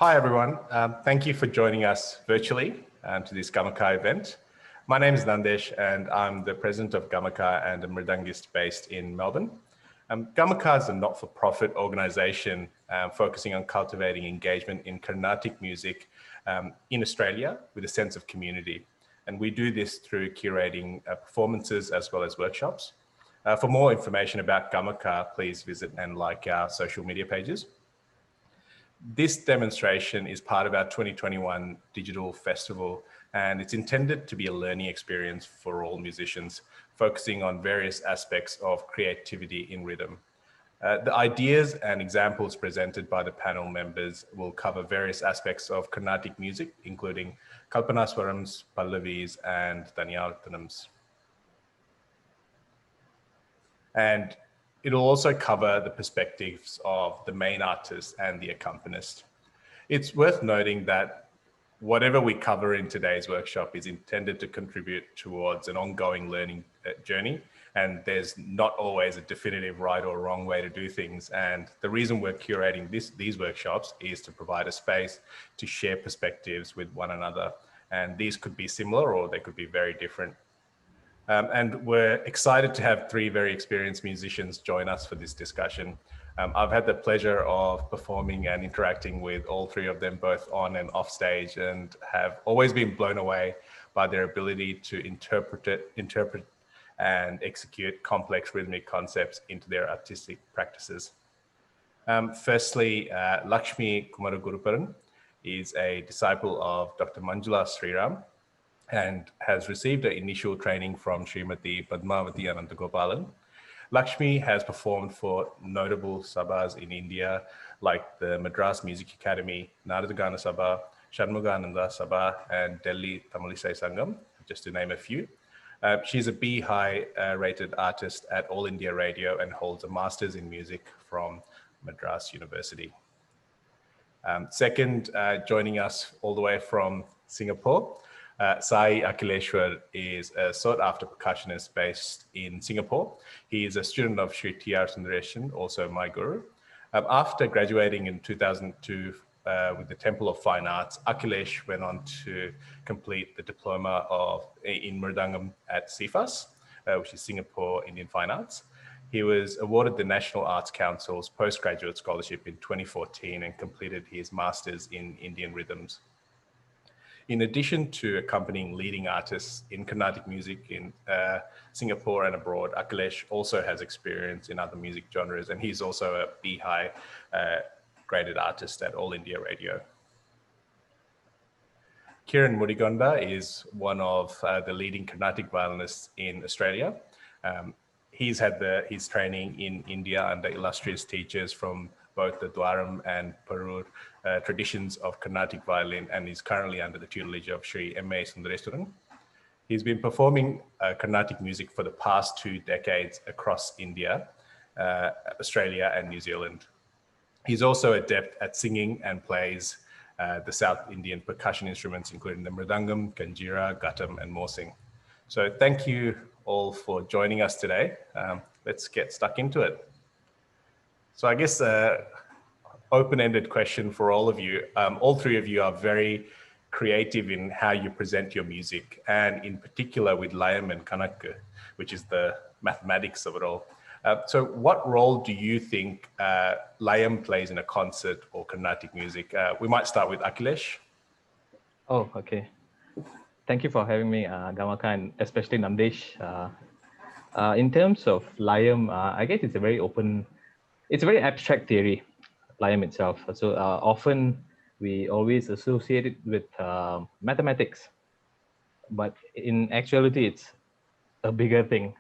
Hi, everyone. Thank you for joining us virtually to this Gamaka event. My name is Nanthesh, and I'm the president of Gamaka and a mridangist based in Melbourne. Gamaka is a not-for-profit organisation focusing on cultivating engagement in Carnatic music in Australia with a sense of community. And we do this through curating performances as well as workshops. For more information about Gamaka, please visit and like our social media pages. This demonstration is part of our 2021 Digital Festival, and it's intended to be a learning experience for all musicians, focusing on various aspects of creativity in rhythm. The ideas and examples presented by the panel members will cover various aspects of Carnatic music, including kalpanaswarams, pallavis, and thani avarthanams. And it'll also cover the perspectives of the main artist and the accompanist. It's worth noting that whatever we cover in today's workshop is intended to contribute towards an ongoing learning journey, and there's not always a definitive right or wrong way to do things. And the reason we're curating these workshops is to provide a space to share perspectives with one another. And these could be similar or they could be very different. And we're excited to have three very experienced musicians join us for this discussion. I've had the pleasure of performing and interacting with all three of them, both on and off stage, and have always been blown away by their ability to interpret and execute complex rhythmic concepts into their artistic practices. Firstly, Lakshmi Kumaraguruparan is a disciple of Dr. Manjula Sriram, and has received an initial training from Srimati Padmavati Anantagopalan. Lakshmi has performed for notable sabhas in India, like the Madras Music Academy, Naradagana Sabha, Shanmugananda Sabha, and Delhi Tamalisai Sangam, just to name a few. She's a B-high rated artist at All India Radio and holds a master's in music from Madras University. Second, joining us all the way from Singapore, Sai Akhileshwar is a sought-after percussionist based in Singapore. He is a student of Sri T.R. Sundaresan, also my guru. After graduating in 2002 with the Temple of Fine Arts, Akhilesh went on to complete the diploma in Mridangam at CFAS, which is Singapore Indian Fine Arts. He was awarded the National Arts Council's postgraduate scholarship in 2014 and completed his master's in Indian rhythms. In addition to accompanying leading artists in Carnatic music in Singapore and abroad, Akhilesh also has experience in other music genres, and he's also a B-high graded artist at All India Radio. Kiran Mudigonda is one of the leading Carnatic violinists in Australia. He's had his training in India under illustrious teachers from both the Dwaram and Parur traditions of Carnatic violin, and is currently under the tutelage of Sri M.A. Sundaresan. He's been performing Carnatic music for the past 2 decades across India, Australia and New Zealand. He's also adept at singing and plays the South Indian percussion instruments, including the mridangam, kanjira, ghatam, and morsing. So thank you all for joining us today. Let's get stuck into it. So I guess open-ended question for all of you. All three of you are very creative in how you present your music, and in particular with Layam and Kanaka, which is the mathematics of it all. So what role do you think Layam plays in a concert or Carnatic music? We might start with Akhilesh. Oh, okay. Thank you for having me, Gamaka, and especially Nanthesh. In terms of Layam, I guess it's a very abstract theory, Layam itself. So often we always associate it with mathematics, but in actuality, it's a bigger thing.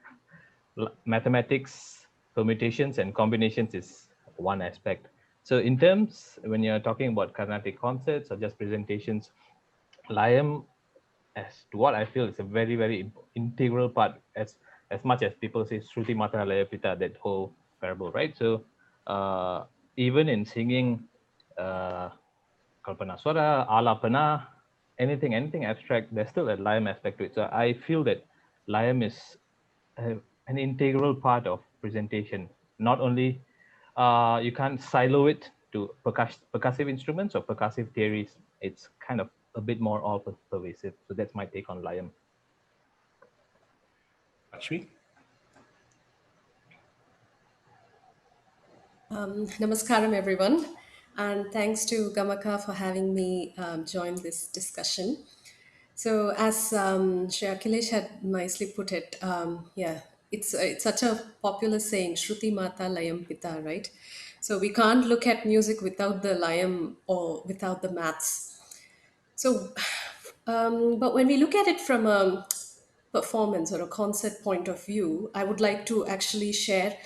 Mathematics, permutations and combinations is one aspect. So in terms, when you're talking about Carnatic concerts or just presentations, Layam, as to what I feel, is a very, very integral part, as much as people say Shruti Mata Laya Pita, that whole parable, right? So even in singing Kalpana Swara, Alapana, anything abstract, there's still a Layam aspect to it. So I feel that Layam is an integral part of presentation. Not only you can't silo it to percussive instruments or percussive theories, it's kind of a bit more all pervasive. So that's my take on Layam. Lakshmi? Namaskaram, everyone. And thanks to Gamaka for having me join this discussion. So, as Shri Akhilesh had nicely put it, it's such a popular saying, Shruti Mata Layam Pita, right? So, we can't look at music without the Layam or without the maths. So, but when we look at it from a performance or a concert point of view, I would like to actually share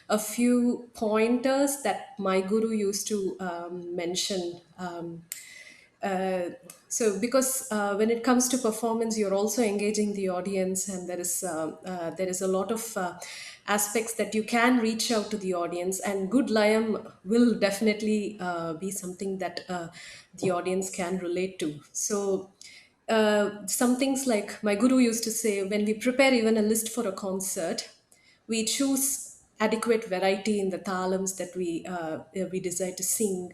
a few pointers that my guru used to mention. Because when it comes to performance, you're also engaging the audience, and there is a lot of aspects that you can reach out to the audience, and good layam will definitely be something that the audience can relate to. So some things like my guru used to say, when we prepare even a list for a concert, we choose adequate variety in the thalams that we decide to sing,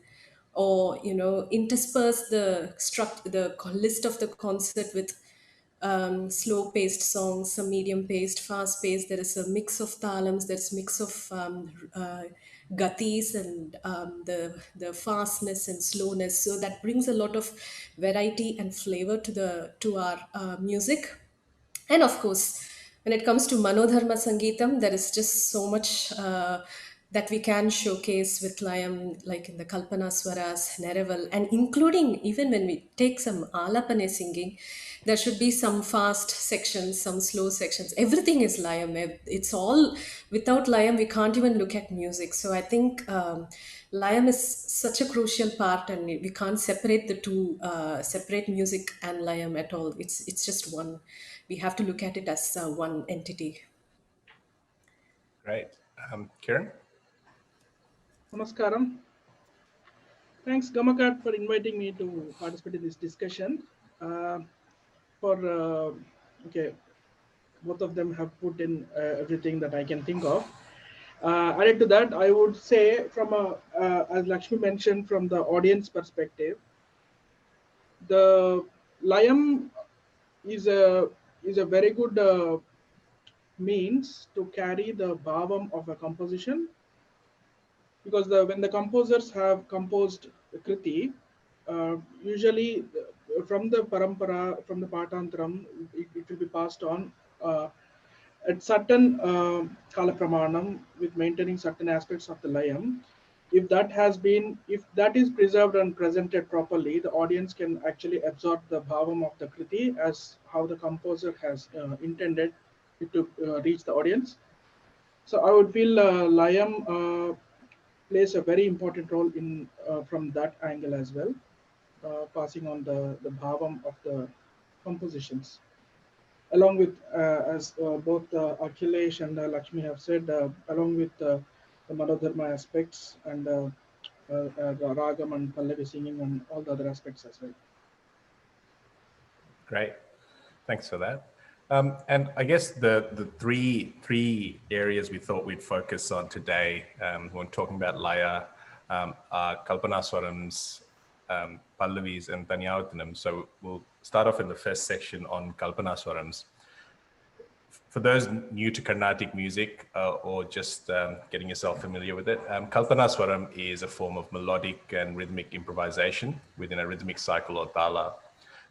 or intersperse the list of the concert with slow paced songs, some medium paced, fast paced. There is a mix of thalams, there's mix of gatis, and the fastness and slowness, so that brings a lot of variety and flavor to our music. And of course, when it comes to Manodharma Sangeetam, there is just so much that we can showcase with Layam, like in the Kalpana Swaras, Nereval, and including even when we take some Alapane singing, there should be some fast sections, some slow sections. Everything is Layam. It's all, without Layam, we can't even look at music. So I think Layam is such a crucial part, and we can't separate the two, separate music and Layam at all. It's just one. We have to look at it as one entity. Great. Kiran? Namaskaram. Thanks, Gamaka, for inviting me to participate in this discussion. Okay, both of them have put in everything that I can think of. Added to that, I would say, as Lakshmi mentioned, from the audience perspective, the Layam is a very good means to carry the bhavam of a composition, because when the composers have composed the kriti, usually from the parampara, from the patantram, it will be passed on at certain kala pramanam, with maintaining certain aspects of the layam. If that is preserved and presented properly, the audience can actually absorb the bhavam of the kriti as how the composer has intended it to reach the audience. So I would feel layam plays a very important role in from that angle as well, passing on the bhavam of the compositions, along with as both Akhilesh and Lakshmi have said, along with the Manodharma aspects and the ragam and pallavi singing and all the other aspects as well. Great. Thanks for that. And I guess the three areas we thought we'd focus on today when talking about Laya are kalpanaswarams, pallavis, and thani avarthanams. So we'll start off in the first section on kalpanaswarams. For those new to Carnatic music or just getting yourself familiar with it, kalpanaswaram is a form of melodic and rhythmic improvisation within a rhythmic cycle or thala.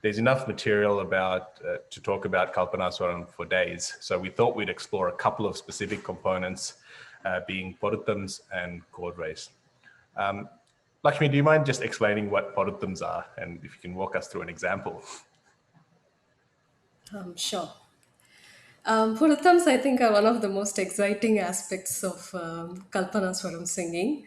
There's enough material to talk about kalpanaswaram for days, so we thought we'd explore a couple of specific components, being poruthams and chord race. Lakshmi, do you mind just explaining what poruthams are, and if you can walk us through an example? Sure. Puruthams, I think, are one of the most exciting aspects of Kalpanaswaram singing.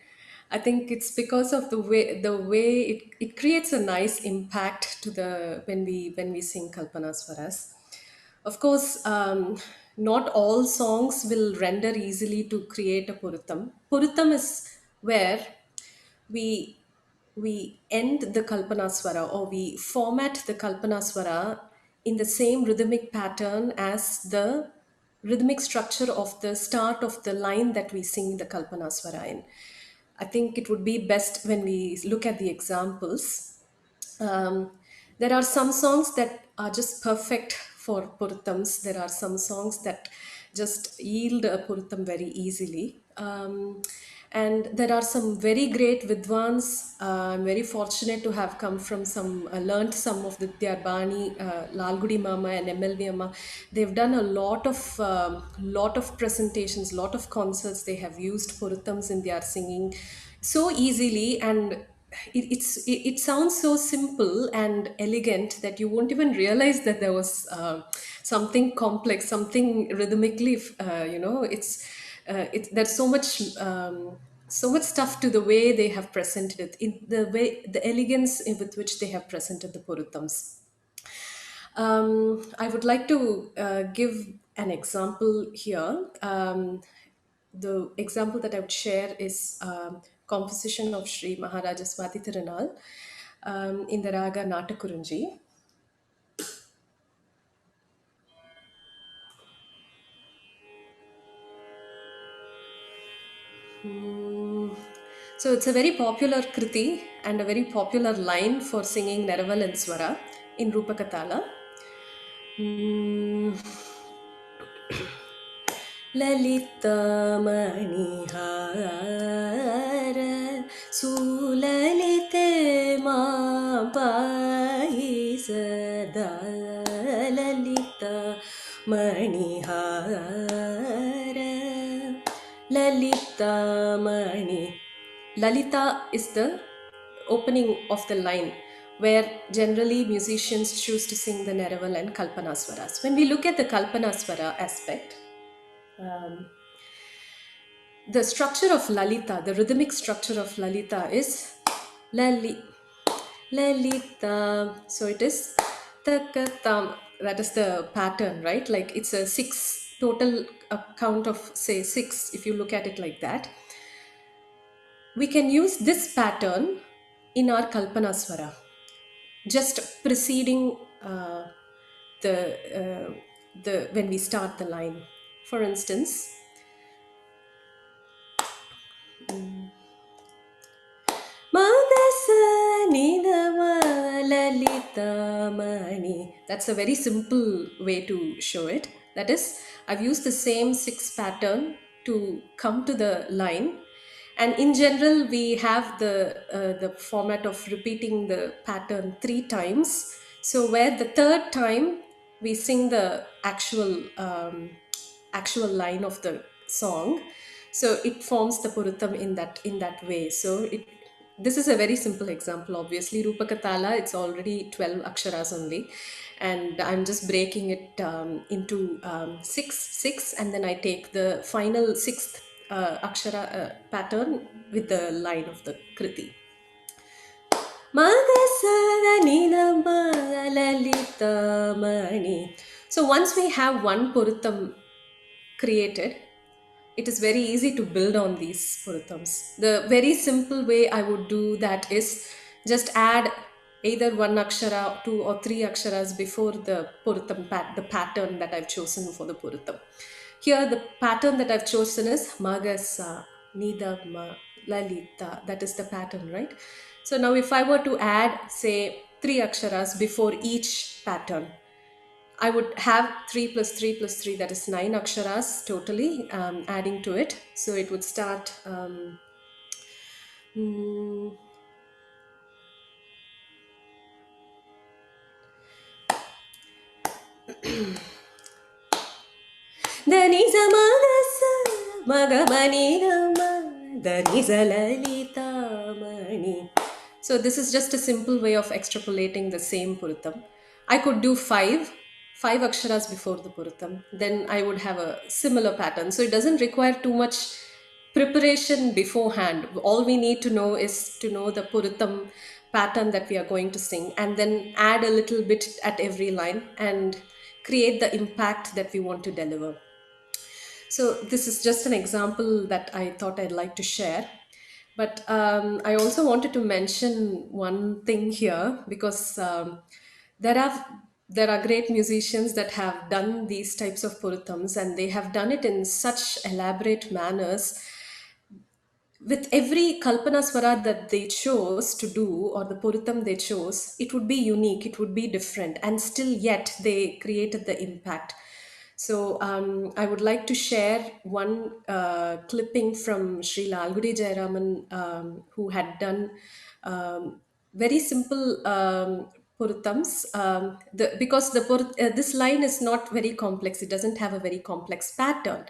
I think it's because of the way it creates a nice impact to the when we sing Kalpanaswaras. Of course, not all songs will render easily to create a Purutham. Purutham is where we we end the kalpanaswara, or we format the kalpanaswara in the same rhythmic pattern as the rhythmic structure of the start of the line that we sing the kalpanaswara in. I think it would be best when we look at the examples. Um, there are some songs that are just perfect for Puruttams. There are some songs that just yield a Puruttam very easily. And there are some very great Vidwans. I'm very fortunate to have come from learned some of the Dyarbani, Lalgudi Mama and MLV Amma. They've done a lot of presentations, lot of concerts. They have used Puruttams in their singing so easily, and it sounds so simple and elegant that you won't even realize that there was something complex, something rhythmically, there's so much stuff to the way they have presented it, in the elegance with which they have presented the Puruttams. I would like to give an example here. The example that I would share is composition of Sri Maharaja Swati Tirunal in the raga Natakurunji. So it's a very popular kriti and a very popular line for singing Neraval and Swara in Rupakatala. ललितमणिहार सुललिते मा पाहि सदा ललितमणिहार ललितमणि. Lalita is the opening of the line where generally musicians choose to sing the Neraval and Kalpanaswaras. When we look at the Kalpanaswara aspect, the structure of Lalita, the rhythmic structure of Lalita is Lali, Lalita. So it is Takatam. That is the pattern, right? Like it's a six total count of, say, six, if you look at it like that. We can use this pattern in our Kalpanaswara, just preceding the when we start the line. For instance, that's a very simple way to show it. That is, I've used the same six pattern to come to the line. And in general, we have the format of repeating the pattern 3 times. So where the third time we sing the actual line of the song, so it forms the Puruttam in that way. So this is a very simple example. Obviously, Rupakatala, it's already 12 aksharas only, and I'm just breaking it into six, and then I take the final sixth akshara pattern with the line of the kriti. So once we have one Puruttam created, it is very easy to build on these Puruttams. The very simple way I would do that is just add either one akshara, 2 or 3 aksharas before the Puruttam the pattern that I've chosen for the Puruttam. Here the pattern that I've chosen is Magasa, Nidama, Lalita. That is the pattern, right? So now if I were to add, say, 3 aksharas before each pattern, I would have 3 plus 3 plus 3, that is 9 aksharas totally, adding to it. So it would start Dhanisa Magasa Magamani Rama Dhanisa Lalita Mani. So this is just a simple way of extrapolating the same Puruttam. I could do five aksharas before the Puruttam. Then I would have a similar pattern. So it doesn't require too much preparation beforehand. All we need to know is to know the Puruttam pattern that we are going to sing, and then add a little bit at every line and create the impact that we want to deliver. So this is just an example that I thought I'd like to share. But I also wanted to mention one thing here, because there are great musicians that have done these types of Puruttams, and they have done it in such elaborate manners. with every Kalpana Swara that they chose to do, or the Purutam they chose, it would be unique, it would be different, and still yet they created the impact. So I would like to share one clipping from Sri Lalgudi Jayaraman, who had done very simple Purutams. Because this line is not very complex, it doesn't have a very complex pattern.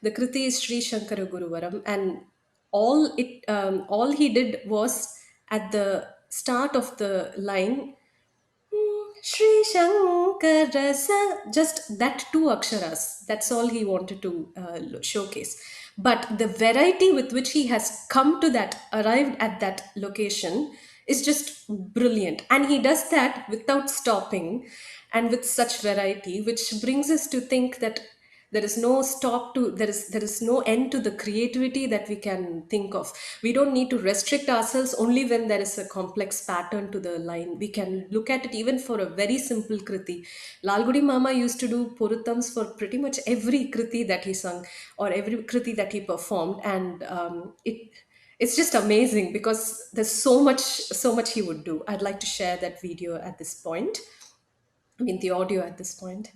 The Kriti is Sri Shankara Guruvaram, and all he did was at the start of the line, Sri Shankara just that two aksharas. That's all he wanted to showcase. But the variety with which he has come to that, arrived at that location, is just brilliant. And he does that without stopping and with such variety, which brings us to think that there is no stop to there is no end to the creativity that we can think of. We don't need to restrict ourselves only when there is a complex pattern to the line. We can look at it even for a very simple kriti. Lalgudi Mama used to do purutams for pretty much every kriti that he sung, or every kriti that he performed, and it's just amazing because there's so much he would do. I'd like to share that video at this point, I mean the audio at this point.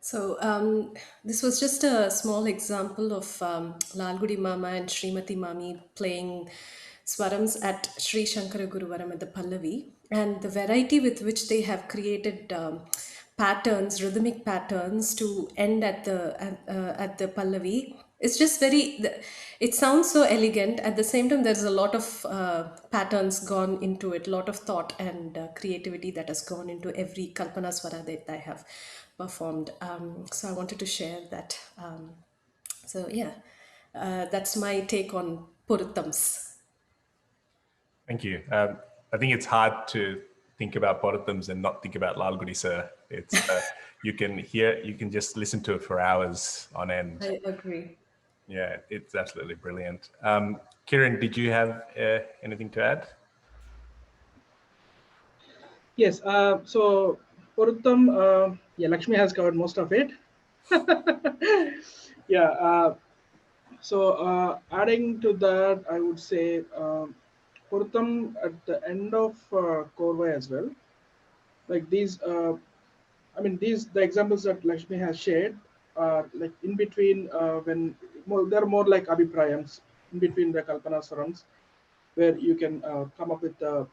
So this was just a small example of Lalgudi Mama and Srimati Mami playing swarams at Sri Shankara Guruvaram at the Pallavi, and the variety with which they have created patterns, rhythmic patterns, to end at the pallavi. It's just very. It sounds so elegant. At the same time, there's a lot of patterns gone into it, a lot of thought and creativity that has gone into every kalpana swara that I have performed. So I wanted to share that. So yeah, that's my take on Puruttams. Thank you. I think it's hard to think about Borothams and not think about Lalgudi Sir. It's you can just listen to it for hours on end. I agree. Yeah, it's absolutely brilliant. Kiran, did you have anything to add? Yes. So Puruttam, yeah, Lakshmi has covered most of it. Yeah. So adding to that, I would say Puruttam at the end of Korvai as well. Like these, I mean, the examples that Lakshmi has shared are like in between when they're more like abhiprayams in between the kalpanaswarams, where you can come up with the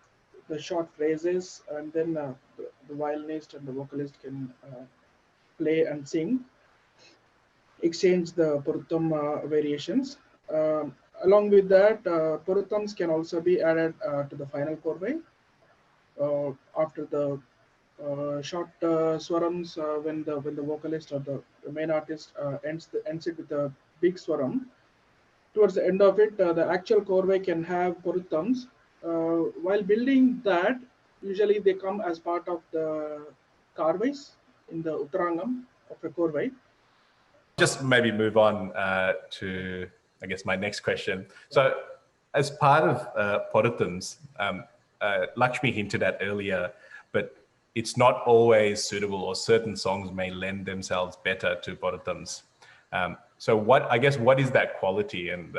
short phrases, and then the violinist and the vocalist can play and sing, exchange the Puruttam variations. Along with that, Puruttams can also be added to the final Korvai after the short swarams when the vocalist or the main artist ends it with a big swaram. Towards the end of it, the actual Korvai can have Puruttams. While building that, usually they come as part of the Karvais in the Uttarangam of a Korvai. Just maybe move on to, I guess, my next question. So as part of Poruttams, Lakshmi hinted at earlier, but it's not always suitable, or certain songs may lend themselves better to Poruttams. So what is that quality, and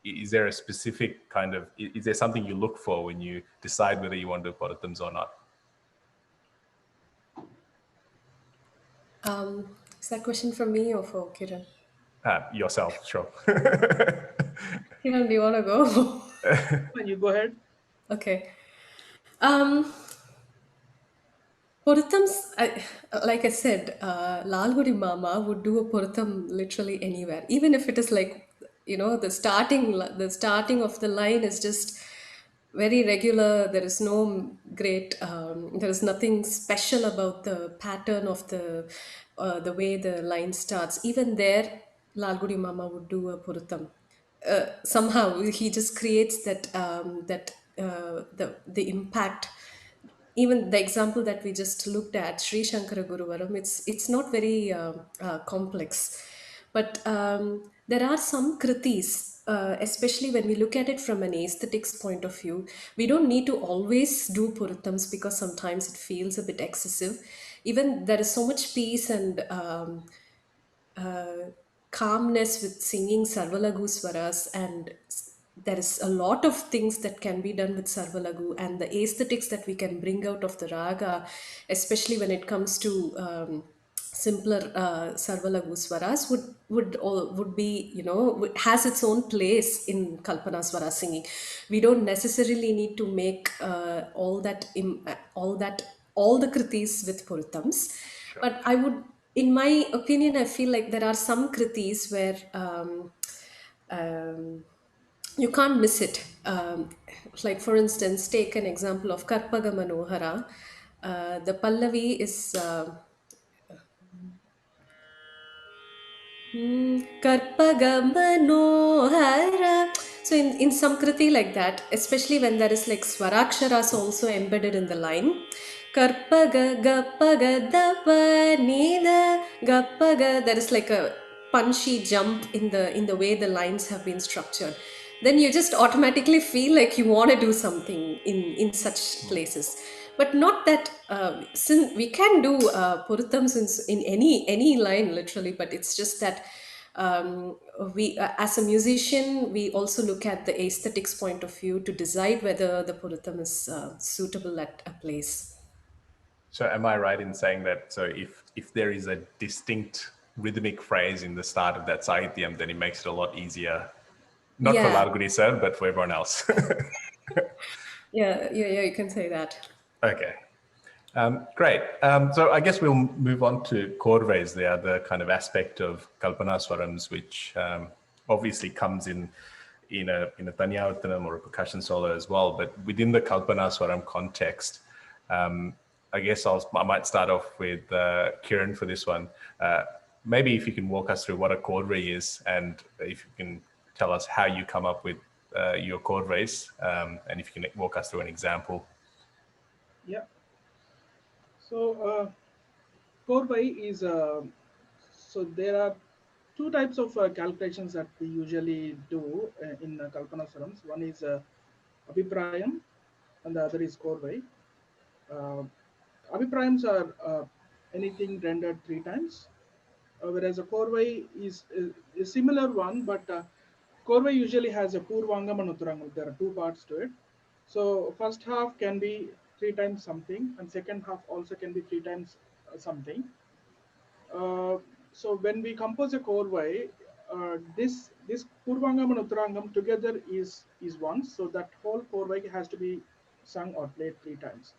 is there a specific kind of, is there something you look for when you decide whether you want to do Poruttams or not? Is that question from me or for Kiran? Yourself, sure. Kiran, do you want to go? When you go ahead. Okay. Poruttams, like I said, Lalgudi Mama would do a Poruttam literally anywhere, even if it is like, the starting of the line is just very regular. There is no great, there is nothing special about the pattern of the way the line starts. Even there, Lalgudi Mama would do a Poruttam. Somehow he just creates the impact. Even the example that we just looked at, Sri Shankara Guruvaram, it's not very complex, but there are some kritis, especially when we look at it from an aesthetics point of view. We don't need to always do puruttams because sometimes it feels a bit excessive. Even there is so much peace and calmness with singing Sarvalagu Swaras, and there is a lot of things that can be done with Sarvalagu, and the aesthetics that we can bring out of the raga, especially when it comes to simpler Sarvalagu Swaras, would be, has its own place in Kalpana Swara singing. We don't necessarily need to make all the kritis with Puruttams, but I would, in my opinion, I feel like there are some kritis where you can't miss it. Like, for instance, take an example of Karpaga Manohara. The Pallavi is Karpaga Manohara. So, in some kriti like that, especially when there is like swaraksharas also embedded in the line, Karpaga Gappaga Dapa Nida Gappaga, there is like a punchy jump in the way the lines have been structured. Then you just automatically feel like you want to do something in such places, but not that since we can do puruttams in any line literally, but it's just that we as a musician, we also look at the aesthetics point of view to decide whether the puruttam is suitable at a place. So am I right in saying that, so if there is a distinct rhythmic phrase in the start of that sahityam, then it makes it a lot easier, not for Yeah, Lalgudi sir, but for everyone else? yeah, you can say that. Okay. Great. So I guess we'll move on to Korves, the other kind of aspect of kalpanaswarams, which obviously comes in a thani avarthanam or a percussion solo as well. But within the kalpanaswaram context, I guess I might start off with Kiran for this one. Maybe if you can walk us through what a Korve is, and if you can tell us how you come up with your Korves, and if you can walk us through an example. Yeah. So Korvai is so there are two types of calculations that we usually do in Kalpanaswarams. One is Abhiprayam and the other is Korvai. Abhiprayams are anything rendered 3 times, whereas a Korvai is a similar one, but Korvai usually has a Purvangam and Uttarangam. There are 2 parts to it. So first half can be 3 times something, and second half also can be 3 times something. So when we compose a Korvai, this Purvangam and Uttarangam together is one. So that whole Korvai has to be sung or played 3 times.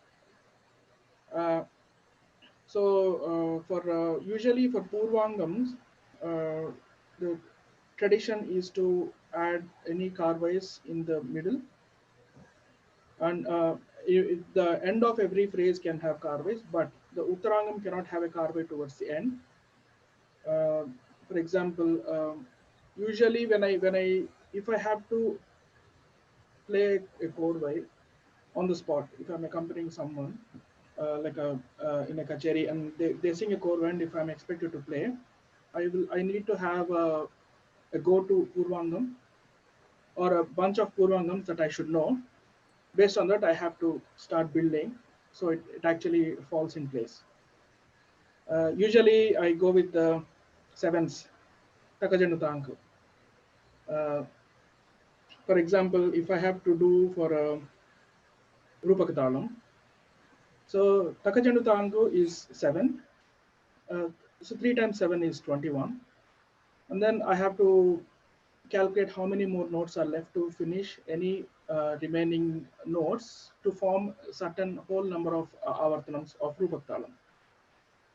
So for usually for Purvangams, the tradition is to add any Karvais in the middle, and the end of every phrase can have Karvais, but the Uttarangam cannot have a Karvai towards the end. For example, usually when I if I have to play a Korvai on the spot, if I'm accompanying someone like in a kacheri and they sing a Korvai, and if I'm expected to play, I need to have a go-to Purvangam or a bunch of Purvangams that I should know. Based on that, I have to start building, so it actually falls in place. Usually, I go with the sevens, Takajanutanku. For example, if I have to do for a Rupakatalam, so Takajanutanku is 7. So 3 times 7 is 21. And then I have to calculate how many more notes are left to finish any remaining notes to form a certain whole number of avarthanams of Rupakatalam.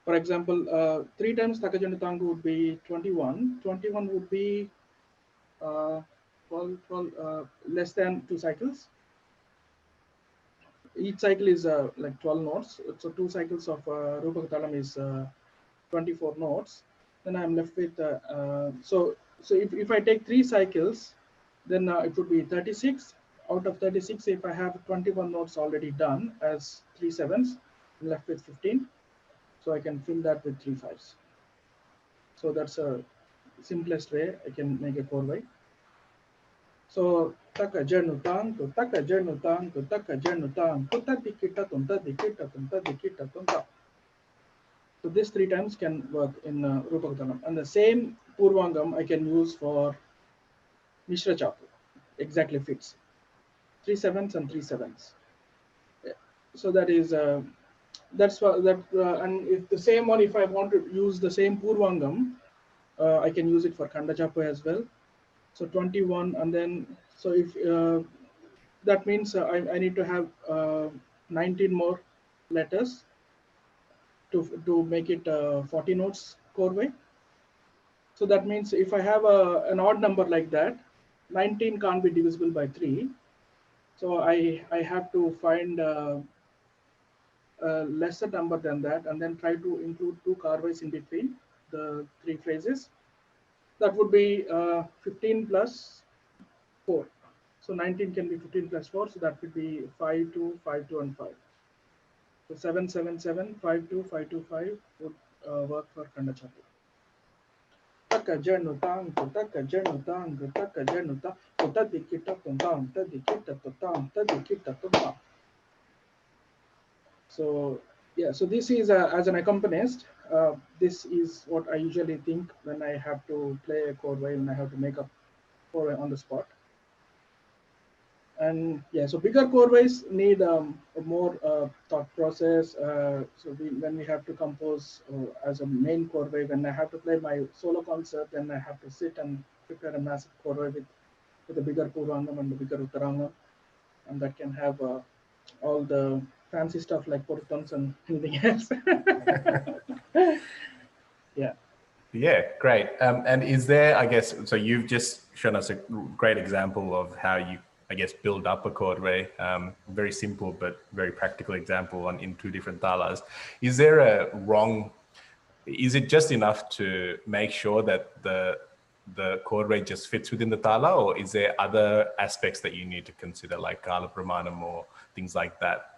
For example, 3 times Takajanutangu would be 21. 21 would be 12 less than 2 cycles. Each cycle is like 12 notes. So 2 cycles of Rupakatalam is 24 notes. Then I'm left with so if I take 3 cycles, then it would be 36. Out of 36, if I have 21 notes already done as 3 sevens, I'm left with 15. So I can fill that with 3 fives. So that's a simplest way I can make a Korvai. So taka jenutang to taka jenutang to taka jenutang to tadikita tunta dikita tunta dikita tunta. So these 3 times can work in Rupakatalam. And the same Purvangam I can use for Mishra Chapu. Exactly fits. 3 sevens and 3 sevens. So that is that's what that and if the same one, if I want to use the same Purvangam, I can use it for Khanda Chapu as well. So 21, and then so if that means I need to have 19 more letters to make it 40 notes Korvai. So that means if I have an odd number like that, 19 can't be divisible by 3. So I have to find a lesser number than that, and then try to include 2 Karvais in between the 3 phrases. That would be 15 plus 4. So 19 can be 15 plus 4. So that would be 5, 2, 5, 2, and 5. So 7, 7, 7, 5, 2, 5, 2, 5 would work for Khanda Chapu. Taka jenutang, taka jenutang, taka jenutang, tadikita tuntang, tadikita tutang, tadikita tutang. So yeah, so this is as an accompanist, this is what I usually think when I have to play a Korvai and I have to make up Korvai on the spot. And yeah, so bigger Korvais need a more thought process. So when we have to compose as a main Korvai, when I have to play my solo concert, then I have to sit and prepare a massive Korvai with a bigger Purvangam and a bigger Uttarangam, and that can have all the fancy stuff like portons and anything else. Yeah. Yeah, great. And is there, I guess, so you've just shown us a great example of how you, I guess, build up a chordway. Very simple but very practical example in two different talas. Is there a wrong? Is it just enough to make sure that the chordway just fits within the tala, or is there other aspects that you need to consider, like kala pramanam or things like that?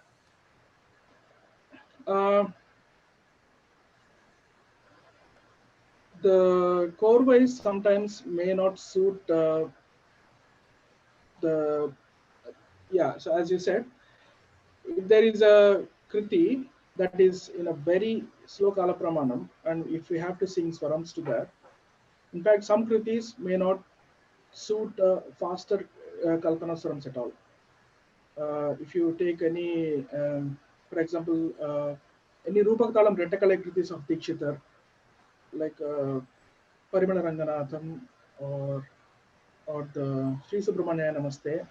The chordways sometimes may not suit the so as you said, if there is a kriti that is in a very slow kala pramanam, and if we have to sing swarams to that, in fact some kritis may not suit faster kalpanaswarams at all. If you take any for example any rupaktalam rettakalai kritis of Dikshitar, like Parimala Ranganatham or the Sri Subramanya Namaste.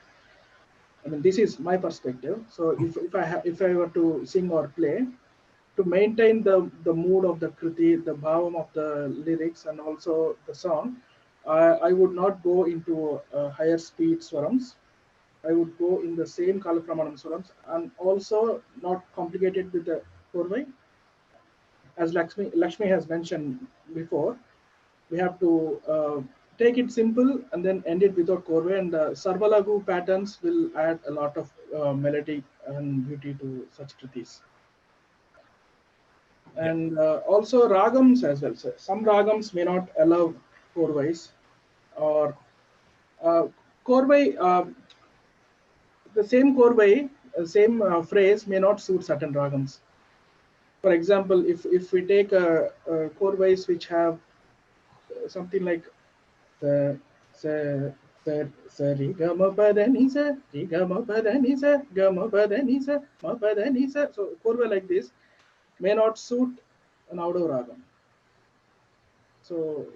I mean, this is my perspective. So if I were to sing or play, to maintain the mood of the kriti, the bhavam of the lyrics, and also the song, I would not go into higher speed swarams. I would go in the same kala pramanam swarams, and also not complicated with the chordway. As Lakshmi has mentioned before, we have to take it simple and then end it without chordway, and sarvalagu patterns will add a lot of melody and beauty to such kritis. And also ragams as well. So some ragams may not allow chordways, or chordway, the same chordway, same phrase may not suit certain ragams. For example, if we take chordways which have something like the ri ga ma pa da ni sa, ri ga ma pa da ni sa, ga ma pa da ni sa, ma pa da ni sa. So chordway like this may not suit an Audo ragam. So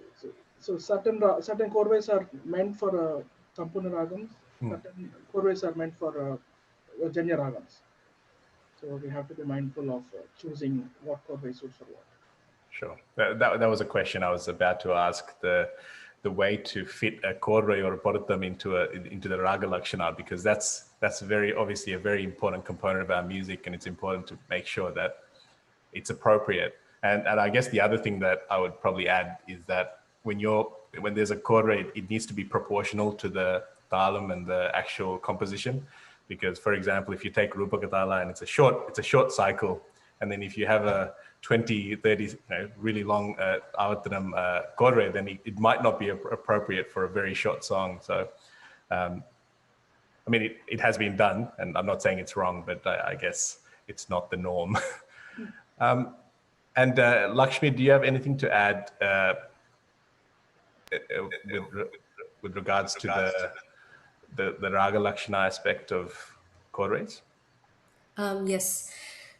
certain chordways are meant for Sampurna ragams. Certain chordways are meant for Janya ragams. So we have to be mindful of choosing what chordway suits for what. Sure. That was a question I was about to ask, the way to fit a chordway or a podatam into the raga lakshana, because that's very obviously a very important component of our music, and it's important to make sure that it's appropriate. And I guess the other thing that I would probably add is that when there's a chordway, it needs to be proportional to the talam and the actual composition. Because, for example, if you take Rupa Katala and it's a short cycle, and then if you have a 20, 30, really long avarthanam chordway, then it might not be appropriate for a very short song. So, I mean, it has been done, and I'm not saying it's wrong, but I guess it's not the norm. And Lakshmi, do you have anything to add with regards to the raga lakshana aspect of chordways? Yes.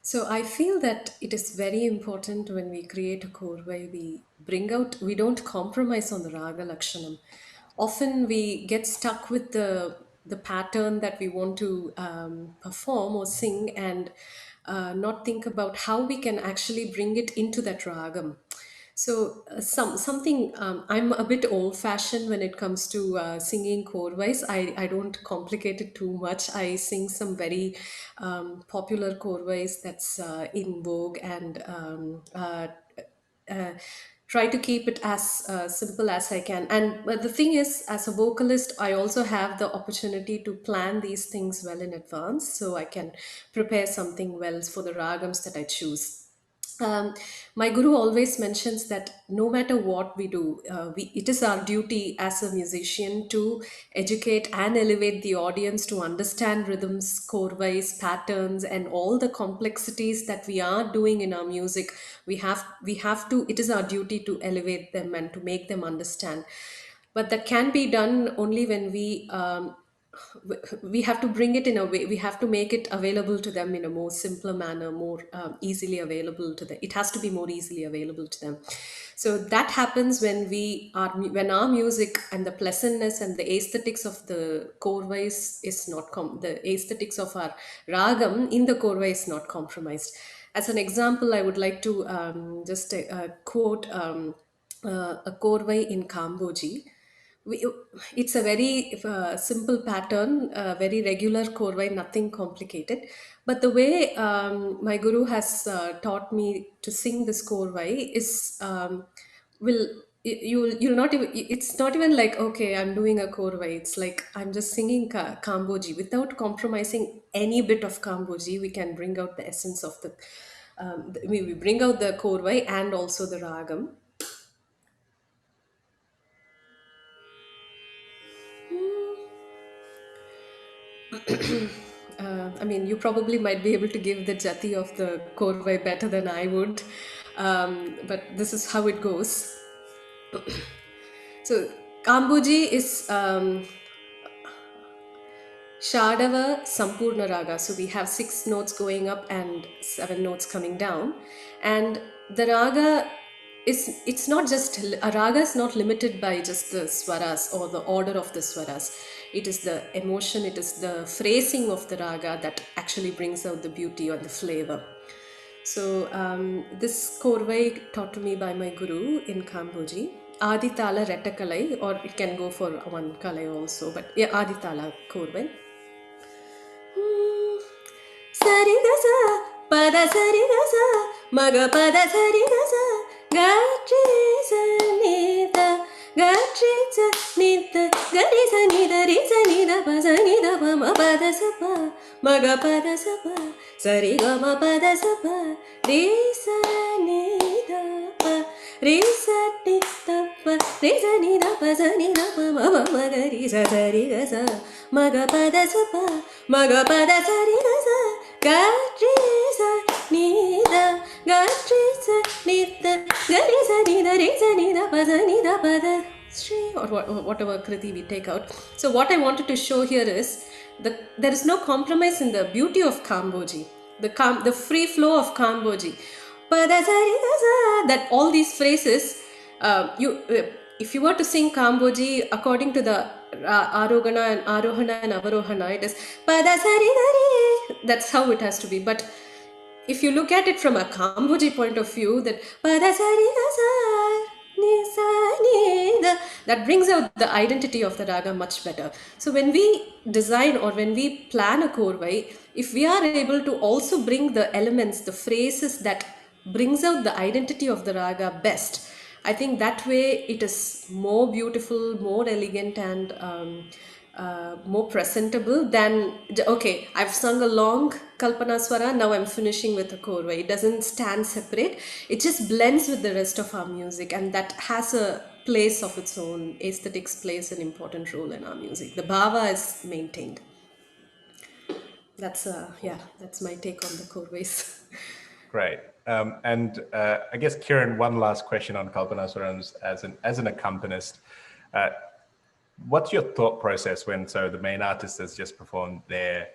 So I feel that it is very important when we create a chordway, we don't compromise on the raga lakshanam. Often we get stuck with the pattern that we want to perform or sing, and not think about how we can actually bring it into that ragam. So something I'm a bit old fashioned when it comes to singing chordwise. I don't complicate it too much. I sing some very popular chordwise that's in vogue, and uh, try to keep it as simple as I can. And but the thing is, as a vocalist, I also have the opportunity to plan these things well in advance, so I can prepare something well for the ragams that I choose. My guru always mentions that no matter what we do, it is our duty as a musician to educate and elevate the audience to understand rhythms, chordwise, patterns, and all the complexities that we are doing in our music. We have to. It is our duty to elevate them and to make them understand. But that can be done only when we we have to bring it in a way, we have to make it available to them in a more simpler manner, more easily available to them. It has to be more easily available to them. So that happens when when our music and the pleasantness and the aesthetics of the korva is not the aesthetics of our ragam in the korva is not compromised. As an example, I would like to just quote a korvai in Kamboji. we, it's a very simple pattern, very regular korvai, nothing complicated. But the way my guru has taught me to sing this korvai is will you'll not even, it's not even like, okay, I'm doing a korvai. It's like I'm just singing Kamboji without compromising any bit of Kamboji. We can bring out the essence of the we bring out the korvai and also the ragam. I mean, you probably might be able to give the jati of the korvai better than I would, but this is how it goes. So, Kamboji is Shadava Sampurna Raga. So we have 6 notes going up and 7 notes coming down. And the raga it's not just, a raga is not limited by just the swaras or the order of the swaras. It is the emotion, it is the phrasing of the raga that actually brings out the beauty or the flavor. So this korvai taught to me by my guru in Kamboji. Aditala Retakalai, or it can go for one kalai also, but yeah, Aditala korvai. Sari gasa, pada sari gasa, maga pada sari gasa, gatri sa nida, gatri sa nida, gari sa nida pa sa nida pa ma pada sa pa, maga pada sa pa, sari ga ma pada sa pa, re sa nida pa, re sa nida pa, re sa nida pa sa nida pa ma ma ga re sa sari gasa, maga pada sa pa, maga pada sari gasa. Gatri sa nida, gatri sa nida, gari sa nida, re sa nida, pa sa nida, pa da shri, or whatever kriti we take out. So what I wanted to show here is that there is no compromise in the beauty of Kamboji, the free flow of Kamboji. Pa da sa re ga sa, that all these phrases, if you were to sing Kamboji according to the Arogana and Arohana and Avarohana, it is Pada Sari Gari. That's how it has to be. But if you look at it from a Kamboji point of view, that Pada Sari Gasa, that brings out the identity of the raga much better. So when we design or when we plan a korvai, if we are able to also bring the elements, the phrases that brings out the identity of the raga best, I think that way it is more beautiful, more elegant, and more presentable than, okay, I've sung a long kalpanaswara, now I'm finishing with a korvai. It doesn't stand separate. It just blends with the rest of our music, and that has a place of its own. Aesthetics plays an important role in our music. The bhava is maintained. That's that's my take on the korvais. Great. And I guess, Kiran, one last question on kalpanaswarams as an accompanist. What's your thought process when the main artist has just performed their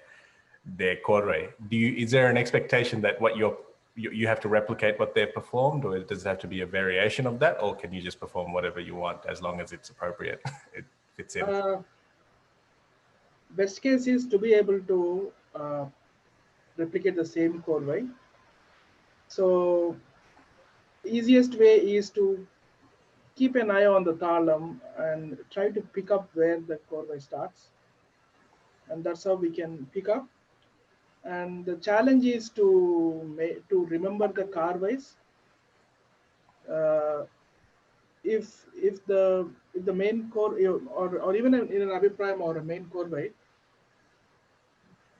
korvai? Is there an expectation that what you have to replicate what they've performed, or does it have to be a variation of that, or can you just perform whatever you want as long as it's appropriate? It fits in. Best case is to be able to replicate the same korvai. So easiest way is to keep an eye on the talam and try to pick up where the korvai starts, and that's how we can pick up. And the challenge is to remember the korvais. If the main core, or even in an abhiprayam or a main korvai,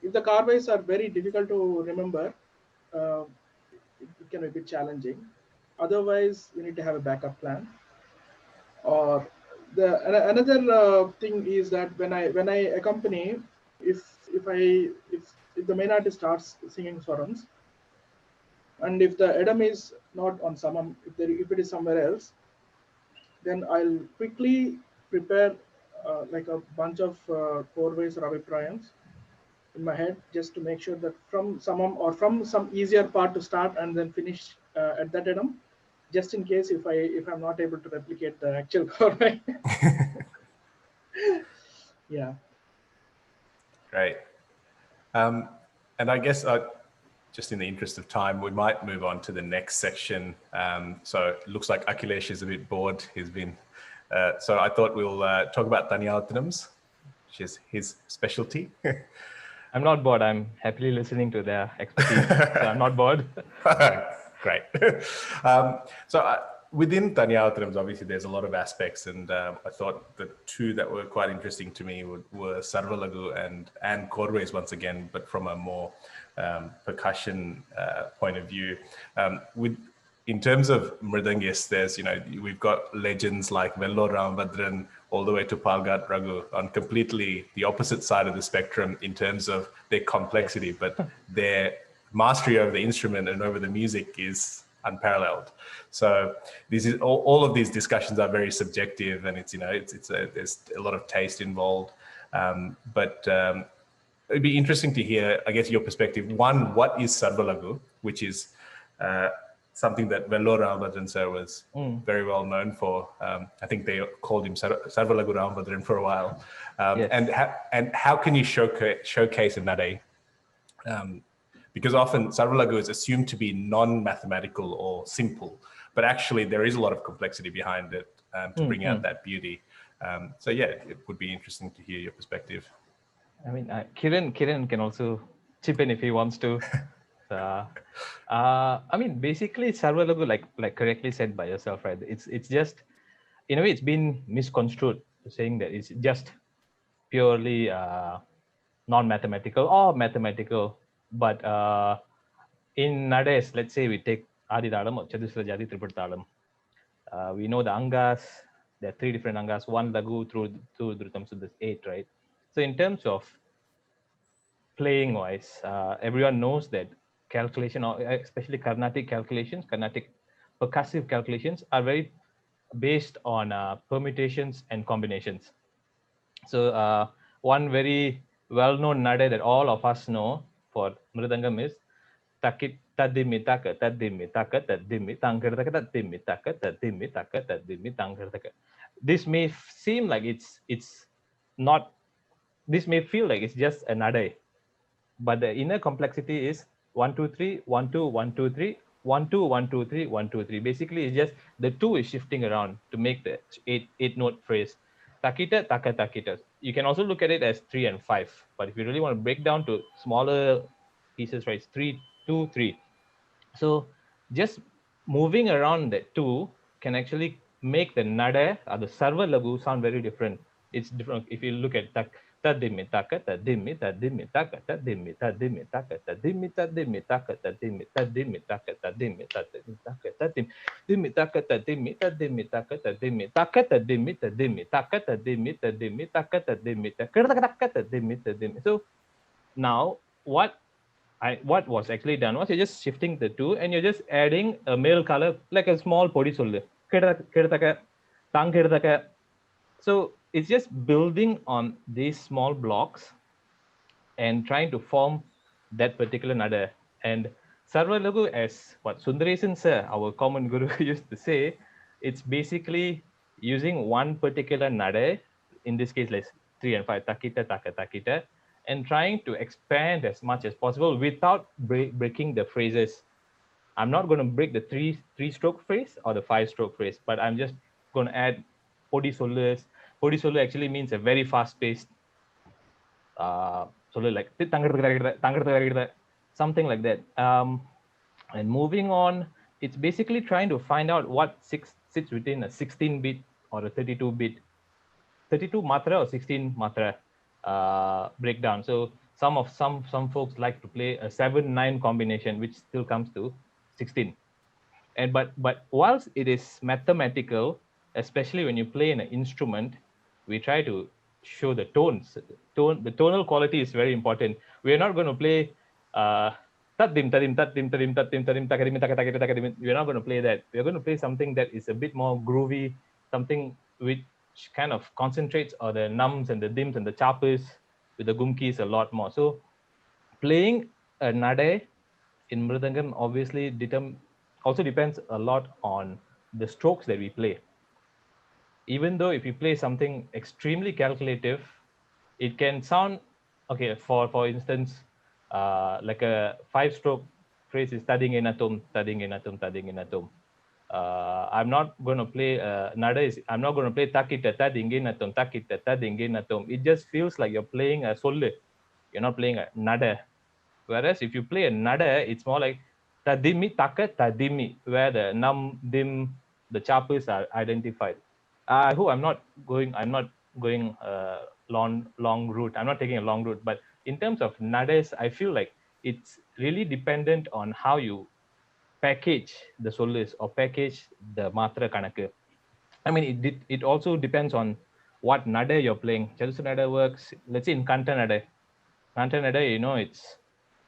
if the korvais are very difficult to remember, it can be a bit challenging. Otherwise, you need to have a backup plan. Or another thing is that when I accompany, if the main artist starts singing swarams, and if the edam is not on samam, if it is somewhere else, then I'll quickly prepare like a bunch of korvays or abhiprayams in my head, just to make sure that from some easier part to start and then finish at that item, just in case if I'm not able to replicate the actual korvay. Yeah. Great. And I guess just in the interest of time, we might move on to the next section. So it looks like Akhilesh is a bit bored. He's been, so I thought we'll talk about thani avarthanams, which is his specialty. I'm not bored. I'm happily listening to their expertise. So I'm not bored. Great. So within thani avarthanams, obviously, there's a lot of aspects, and I thought the two that were quite interesting to me were sarvalagu and korvays once again, but from a more percussion point of view. In terms of mridangis, there's, we've got legends like Vello Ramabhadran all the way to Palgat Raghu on completely the opposite side of the spectrum in terms of their complexity, but their mastery over the instrument and over the music is unparalleled. So this is all of these discussions are very subjective, and there's a lot of taste involved. But it'd be interesting to hear, I guess, your perspective. One, what is sarvalagu, which is something that Vello Ramabhadran sir was very well known for. I think they called him Sarvalagu Ramabhadran for a while. Yes. And how can you showcase a nade? Because often Sarvalagu is assumed to be non-mathematical or simple, but actually there is a lot of complexity behind it to bring out that beauty. So yeah, it would be interesting to hear your perspective. I mean, Kiran can also chip in if he wants to. I mean, basically, sarvalagu, like correctly said by yourself, right? It's just, in a way, it's been misconstrued, saying that it's just purely non-mathematical or mathematical. But in nades, let's say we take Adi Talam or Chadusra Jadi Tripur Talam. We know the angas. There are 3 different angas. 1 lagu through Dhrutam, so there's 8, right? So in terms of playing wise, everyone knows that calculation, or especially Carnatic calculations, Carnatic percussive calculations, are very based on permutations and combinations. So one very well-known nade that all of us know for mridangam is takit tadimi taka tadimi taka tadimi tangardaka tadimi taka tadimi taka tadimi tangardaka. This may seem like it's not. This may feel like it's just a nade, but the inner complexity is 1 2 3 1 2 1 2 3 1 2 1 2 3 1 2 3. Basically, it's just the 2 is shifting around to make the 8 note phrase. Takita taka takita. You can also look at it as 3 and 5, but if you really want to break down to smaller pieces, right, it's 3 2 3. So just moving around that 2 can actually make the nada or the sarva lagu sound very different. It's different if you look at tadimi taka tadimi tadimi taka tadimi tadimi taka tadimi tadimi taka tadimi tadimi taka tadimi tadimi taka tadimi taka tadimi tadimi taka tadimi taka tadimi tadimi taka tadimi tadimi taka tadimi taka tadimi tadimi. So now what was actually done was you're just shifting the 2 and you're just adding a male color, like a small podi sollu. So it's just building on these small blocks and trying to form that particular nada. And sarvalagu, as what Sundaresan sir, our common guru, used to say, it's basically using one particular nada, in this case, like 3 and 5, takita, taka, takita, and trying to expand as much as possible without breaking the phrases. I'm not going to break the three-stroke phrase or the 5-stroke phrase, but I'm just going to add podi solus. Podi solu actually means a very fast-paced solu, like something like that. And moving on, it's basically trying to find out what sits within a 16-bit or a 32-bit, 32 matra or 16 matra breakdown. So some folks like to play a 7-9 combination, which still comes to 16. And but whilst it is mathematical, especially when you play in an instrument, we try to show the tones. The tonal quality is very important. We are not going to play tadim tadim tadim tadim tadim tadim takadim takadim takadim. We're not going to play that. We're going to play something that is a bit more groovy, something with kind of concentrates on the nums and the dims and the chapas with the gumkis a lot more. So playing a nade in mridangam obviously also depends a lot on the strokes that we play. Even though if you play something extremely calculative, it can sound okay. For instance, like a 5-stroke phrase is tading enatum, tading enatum, tading enatum. I'm not going to play nada. I'm not going to play takita tading enatum, takita tading enatum. It just feels like you're playing a solle. You're not playing a nada. Whereas if you play a nada, it's more like tadimi taka tadimi, where the num dim the chapas are identified. I hope I'm not going long route. I'm not taking a long route, but in terms of nadas, I feel like it's really dependent on how you package the solis or package the matra kanakku. I mean, it also depends on what nada you're playing. Chatusra nada works. Let's say in kanta nada, you know, it's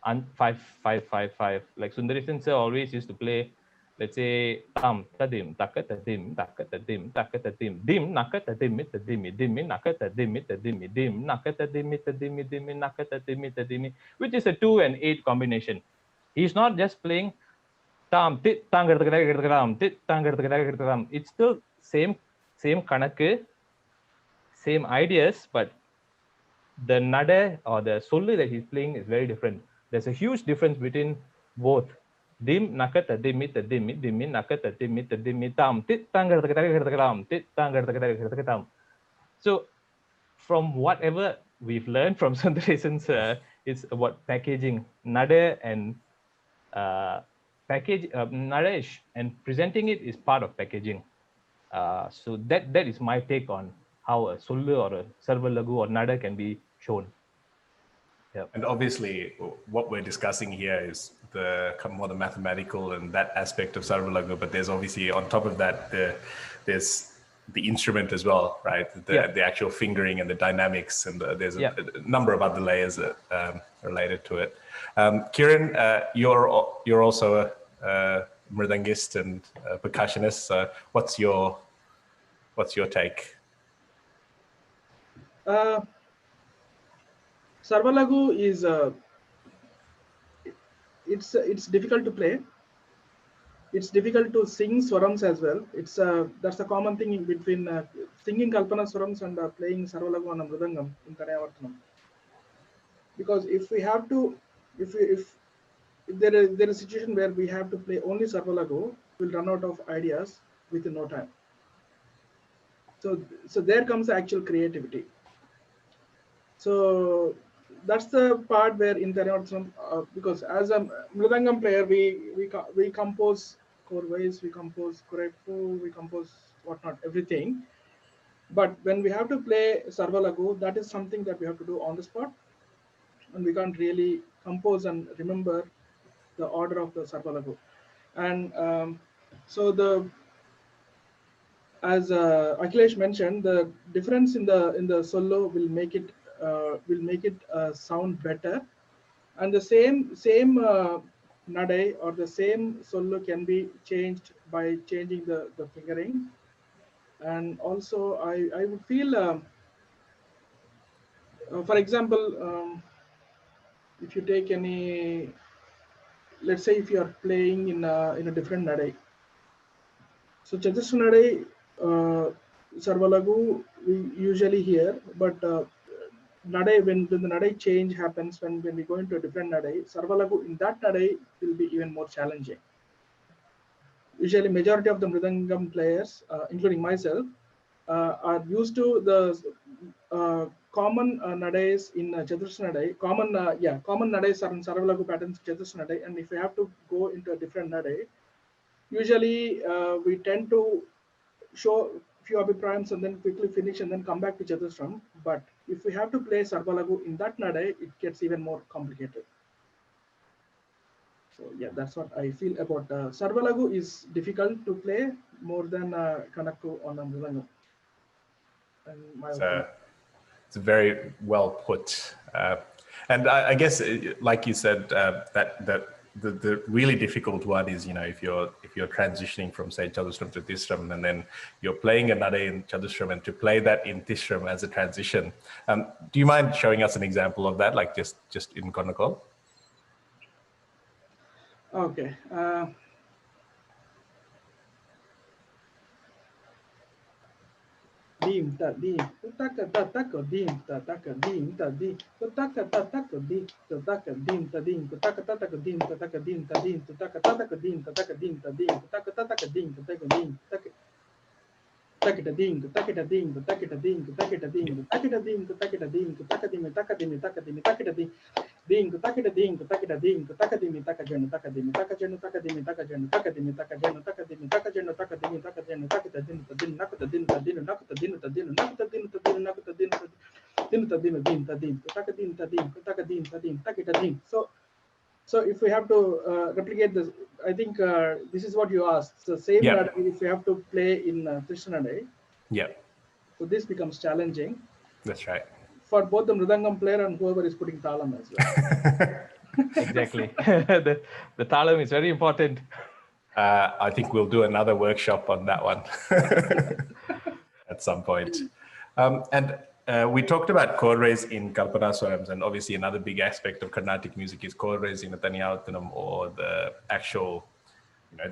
5-5-5-5. Like Sundaresan sir always used to play, let's say tam tadim taka tadim taka tadim taka tadim dim naka tadimi tadimi dimi naka tadimi tadimi dim naka tadimi tadimi dimi naka tadimi tadimi, which is a 2 and 8 combination. He's not just playing tam tit tangadam tit tangadam. It's still same kanakku, same ideas, but the nada or the sollu that he's playing is very different. There's a huge difference between both. Dim nakata dimi tadimi dimi nakata dimi tadimi tam tit tangadam tit tangadam. So from whatever we've learned from Sundaresan's, it's about packaging nada and nada and presenting it is part of packaging. So that is my take on how a sollu or a sarva lagu or nada can be shown. Yeah. And obviously, what we're discussing here is more the mathematical and that aspect of sarva lagu. But there's obviously on top of that, there's the instrument as well, right? The actual fingering and the dynamics, and there's a number of other layers that related to it. Kiran, you're also a mridangist and a percussionist. So what's your take? Sarvalagu is it's difficult to play. It's difficult to sing swarams as well. It's that's a common thing in between singing kalpanaswarams and playing sarvalagu on a mridangam in avarthanam. Because if we have to, if there is a situation where we have to play only sarvalagu, we'll run out of ideas within no time. So there comes the actual creativity. So that's the part where in Thani, because as a mridangam player, we compose korvais, we compose korepu, we compose whatnot, everything. But when we have to play sarvalagu, that is something that we have to do on the spot, and we can't really compose and remember the order of the sarvalagu. And so as Akhilesh mentioned, the difference in the solo will make it sound better, and the same nade or the same solo can be changed by changing the fingering. And also I would feel for example, if you take any, let's say if you are playing in a different nade, so Chatusra nade sarvalagu we usually hear, but nade, when the nade change happens, when we go into a different nade, sarvalagu in that nade will be even more challenging. Usually majority of the mridangam players, including myself, are used to the common nades in Chatusra nade, common nades are in sarvalagu patterns Chatusra nade, and if we have to go into a different nade, usually we tend to show few abhiprayams and then quickly finish and then come back to Chatusram. But if we have to play sarvalagu in that nade, it gets even more complicated. So yeah, that's what I feel about sarvalagu is difficult to play more than kanakku on a mridangam. It's very well put. And I guess, like you said, that the really difficult one is, if you're transitioning from, say, Chadusram to Tisram, and then you're playing another in Chadusram, and to play that in Tisram as a transition. Do you mind showing us an example of that, like just in Konakol? Okay. Dim ta dim, taka ta taka dim ta taka dim ta dim, taka ta taka dim ta taka dim ta dim, taka ta taka dim ta taka dim ta dim, taka ta taka dim ta taka dim ta dim, taka ta taka dim ta taka dim, taka ta dim, taka ta dim, taka ta dim, taka ta dim, taka ta dim, taka ta dim, taka dim, taka dim, taka dim, taka dim. Ding, taka da ding, taka da ding, taka dimi, taka jenu, taka dimi, taka jenu, taka dimi, taka jenu, taka dimi, taka jenu, taka dimi, taka jenu, taka dimi, taka jenu, taka da dinu, ta dinu, naka da dinu, ta dinu, naka da dinu, ta dinu, naka da dinu, ta dinu, naka da dinu, ta dinu, din, ta din, taka din, ta din, taka din, ta din, taka da din. So if we have to replicate this, I think this is what you asked. So same Yeah. if you have to play in Krishnanade. Yeah. So this becomes challenging. That's right. For both the mridangam player and whoever is putting talam as well. Exactly. the talam is very important. I think we'll do another workshop on that one at some point. And we talked about chords in kalpanaswarams, and obviously another big aspect of Carnatic music is chords in the thani avarthanam, or the actual,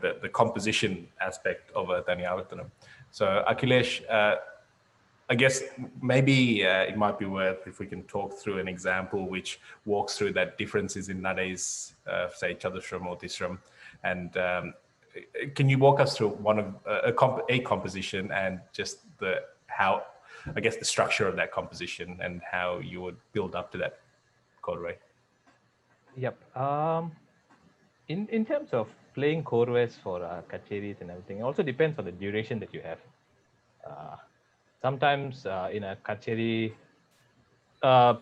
the composition aspect of a thani avarthanam. So Akhilesh, I guess maybe it might be worth if we can talk through an example which walks through that differences in nades, say Chadusram or Tisram, and can you walk us through one of a composition and just the structure of that composition and how you would build up to that chord? Yep. In terms of playing chords for kacheris and everything, it also depends on the duration that you have. Sometimes in a kacheri, thani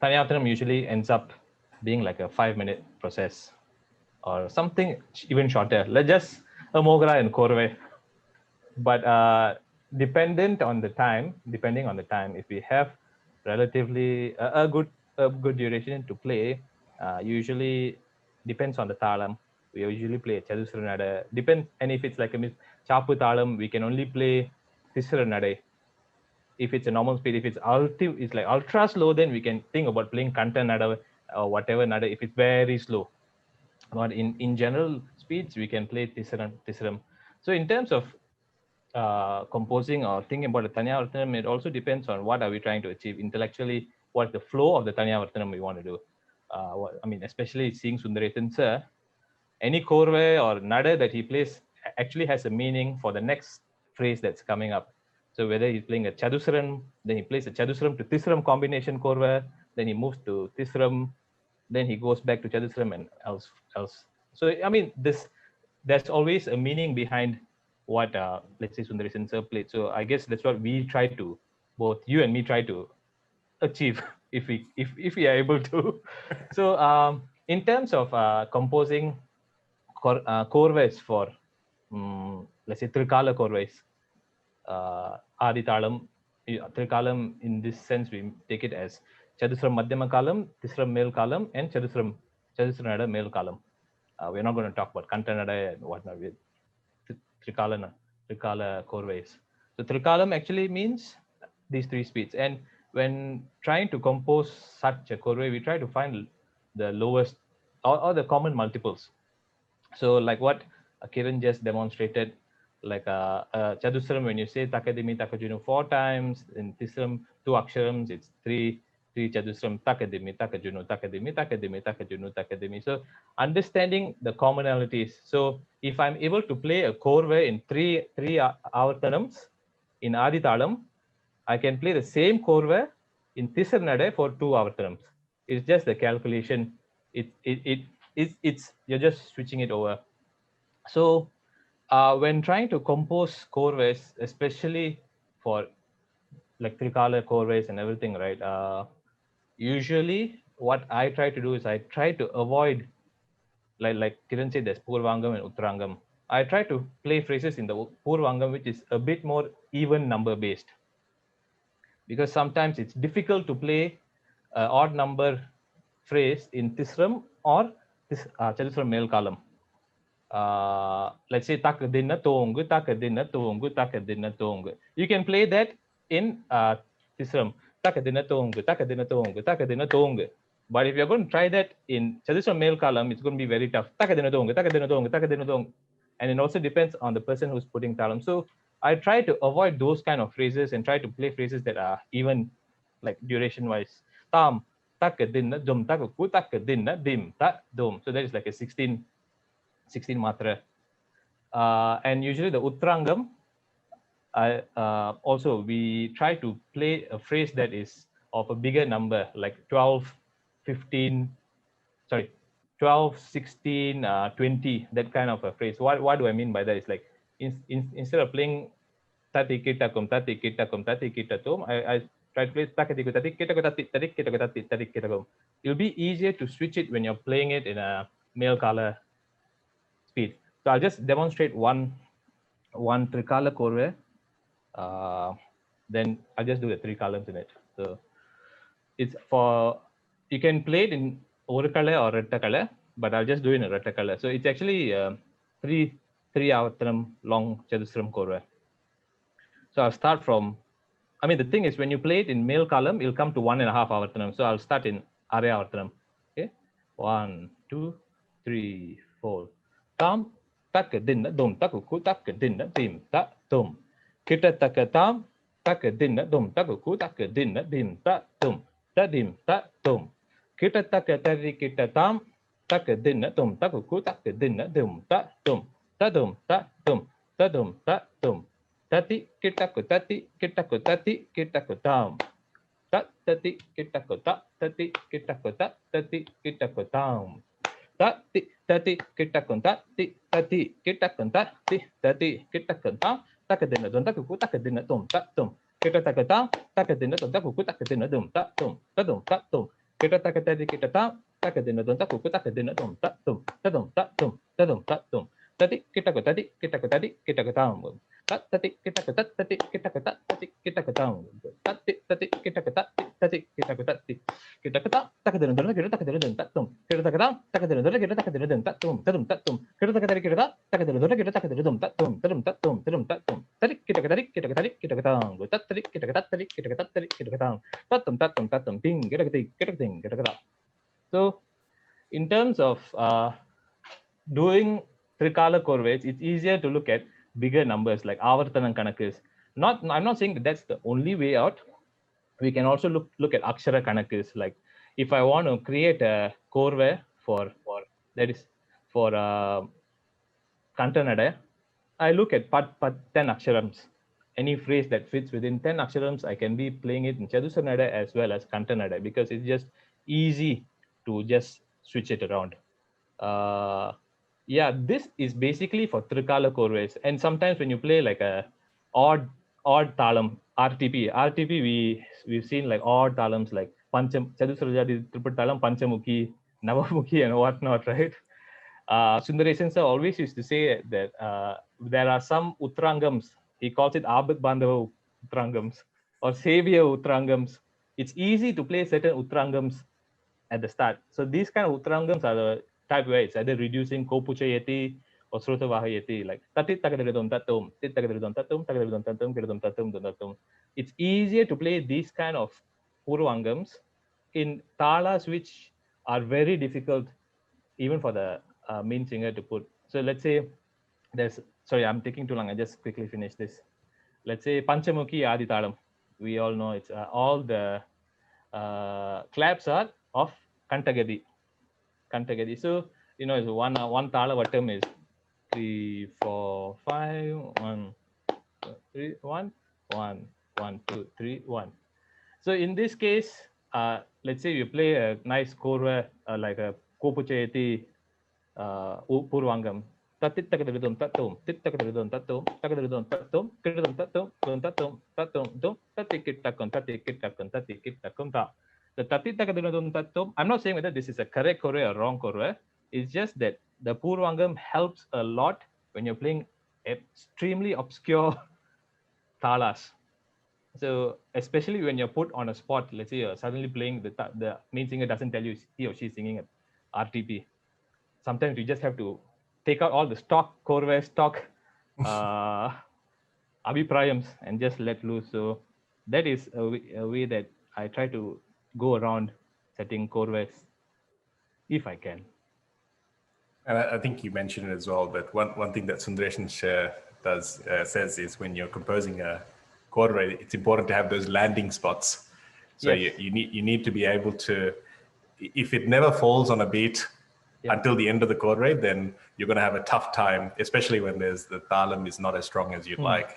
avarthanam usually ends up being like a 5-minute process or something even shorter. Let's just a mogra and korve. But depending on the time, if we have relatively a good duration to play, usually depends on the talam. We usually play chadusranada. Depends, and if it's like a chapu talam, we can only play tisranade. If it's a normal speed, if it's like ultra slow, then we can think about playing kanta nada or whatever nada if it's very slow. But in general speeds, we can play tisram. So in terms of composing or thinking about the thani avarthanam, it also depends on what are we trying to achieve intellectually, what's the flow of the thani avarthanam we want to do. Especially seeing Sundaresan sir, any korve or nada that he plays actually has a meaning for the next phrase that's coming up. So whether he's playing a chadusram, then he plays a chadusram to tisram combination korve, then he moves to tisram, then he goes back to chadusram and else. So there's always a meaning behind what let's say Sundaresan sir played. So I guess that's what we try to, both you and me, try to achieve if we are able to. So in terms of composing korves for let's say Trikala korves, Adi Talam, Trikalam, in this sense we take it as Chadusram Madhyama Kalam, Tisram Male Kalam, and Chadusranada Male Kalam. We're not going to talk about Kantanada and whatnot with Trikala korves. So Trikalam actually means these 3 speeds, and when trying to compose such a korve, we try to find the lowest or the common multiples. So like what Kiran just demonstrated, like Chadusram, when you say Takadimi Takajunu 4 times, in Tisram 2 aksharams, it's 3 Chadusram Takadimi Takajunu Takadimi Takadimi Takajunu Takadimi. So understanding the commonalities. So if I'm able to play a korve in 3 avarthanams in Adi Talam, I can play the same korve in Tisarnade for 2 avarthanams. It's just the calculation. It's you're just switching it over. So when trying to compose korves, especially for like Trikala korves and everything, right? Usually what I try to do is I try to avoid, like Kiran said, there's Purvangam and Uttarangam. I try to play phrases in the Purvangam which is a bit more even number based, because sometimes it's difficult to play an odd number phrase in Tisram or this Chaduswaram male column. Let's say tak dinna tongu, tak dinna tongu, tak dinna tongu. You can play that in Tisram. Tak dinna tongu, tak dinna tongu, tak dinna tongu. But if you're going to try that in Chaduswaram male column, it's going to be very tough. Tak dinna tongu, tak dinna tongu, tak dinna tongu. And it also depends on the person who's putting talam. So I try to avoid those kind of phrases and try to play phrases that are even like duration wise. Tam, tak dinna dum, tak ku, tak dinna dim, tak dum. So that is like a 16 matra. And usually the Uttrangam, also we try to play a phrase that is of a bigger number, like 12, 15, sorry, 12, 16, 20, that kind of a phrase. What do I mean by that? It's like instead of playing tati kitakum, tati kitakum, tati kitatum, I try to play takatiku, tati kitaku, tati kitaku, tati kitakum. It'll be easier to switch it when you're playing it in a male color speed. So I'll just demonstrate one trikala korve. Then I'll just do the 3 columns in it. So it's for, you can play it in oru color or retta color, but I'll just do it in a retta color. So it's actually 3 avarthanam long Chaduswaram korve. So I'll start from, I mean, the thing is when you play it in male column, you'll come to 1.5 avarthanam. So I'll start in are avarthanam. Okay, 1, 2, 3, 4. Tam tak dinna dum takuku tak dinna dim ta dum. Kita tak tam tak dinna dum takuku tak dinna dim ta dum ta dim ta dum. Kita tak tari kita tam tak dinna dum takuku tak dinna dum ta dum ta dum ta dum ta dum ta dum. Tati kita ku tati kita ku tati kita ku tam. Tak tati kita ku tak tati kita ku tak tati kita ku tam. Tati tati kita ku tati tati kita ku tati tati kita ku tam. Tak kedina dum tak ku tak kedina dum tak dum. Kita tak tam tak kedina dum tak ku tak kedina dum tak dum tak dum tak dum. Kita tak tati kita tam tak kedina dum tak ku tak kedina dum tak dum tak dum tak dum tak dum tak dum. Tati kita ku tati kita ku tati kita ku tam. Tati kita ke tati kita ke tati kita ke tam. Tati kita ke tati kita ke tati kita ke tak ke dalam kita tak ke dalam tak tum. Kita tak ke tam tak ke dalam kita tak ke dalam tak tum. Tadum tak tum. Kita tak ke tadi kita tak ke dalam kita tak ke dalam tak tum. Tadum tak tum. Tadum tak tum. Tadi kita ke tadi kita ke tadi kita ke tam. Tadi kita ke tadi kita ke tadi kita ke tam. Tatum ting kita ke ting kita ke tam. So in terms of doing trikala korves, it's easier to look at bigger numbers like avarthanam kanakas. I'm not saying that that's the only way out. We can also look at akshara kanakas. Like if I want to create a korve for that is for kantanada, I look at 10 aksharams. Any phrase that fits within 10 aksharams, I can be playing it in Chaduswaranada as well as kantanada because it's just easy to just switch it around. Yeah, this is basically for trikala korves. And sometimes when you play like a odd talam, RTP, we've seen like odd talams like Chaduswarajah, triple talam, Panchamukhi, Navamukhi, and whatnot, right? Sundaresan sir always used to say that there are some Uttrangams. He calls it Abhat Bandhava Uttrangams or Savior Uttrangams. It's easy to play certain Uttrangams at the start. So these kind of Uttrangams are the type where it's either reducing Kopuchayati or Srotavahayati, like Tatit Takadadum Tatum, Tit Takadadum Tatum, Takadadum Tatum, Kiradum Tatum, Tatum. It's easier to play these kind of Purvangams in talas which are very difficult even for the main singer to put. So let's say sorry, I'm taking too long. I just quickly finish this. Let's say Panchamukhi Adi Talam. We all know it's all the claps are of Kantagadi. So you know, it's one tala vatam is 3, 4, 5, 1, 3, 1, 1, 1, 2, 3, 1. So in this case, let's say you play a nice korva like a Kopuchayati Purvangam. Tatit takadum tatum, tit takadum tatum, takadum tatum, kiradum tatum, tatum, tatum, tatikit takum ta. The tatit takadum tatum, I'm not saying whether this is a correct korve or wrong korve. It's just that the Purvangam helps a lot when you're playing extremely obscure talas. So especially when you're put on a spot, let's say you're suddenly playing the main singer doesn't tell you he or she's singing at RTP. sometimes you just have to take out all the stock korve, stock abhiprayams and just let loose. So that is a way that I try to go around setting korves if I can. And I think you mentioned it as well, but one thing that Sundaresh says is when you're composing a korve, it's important to have those landing spots. So Yes. you need to be able to, if it never falls on a beat until the end of the korve, then you're going to have a tough time, especially when the talam is not as strong as you'd like.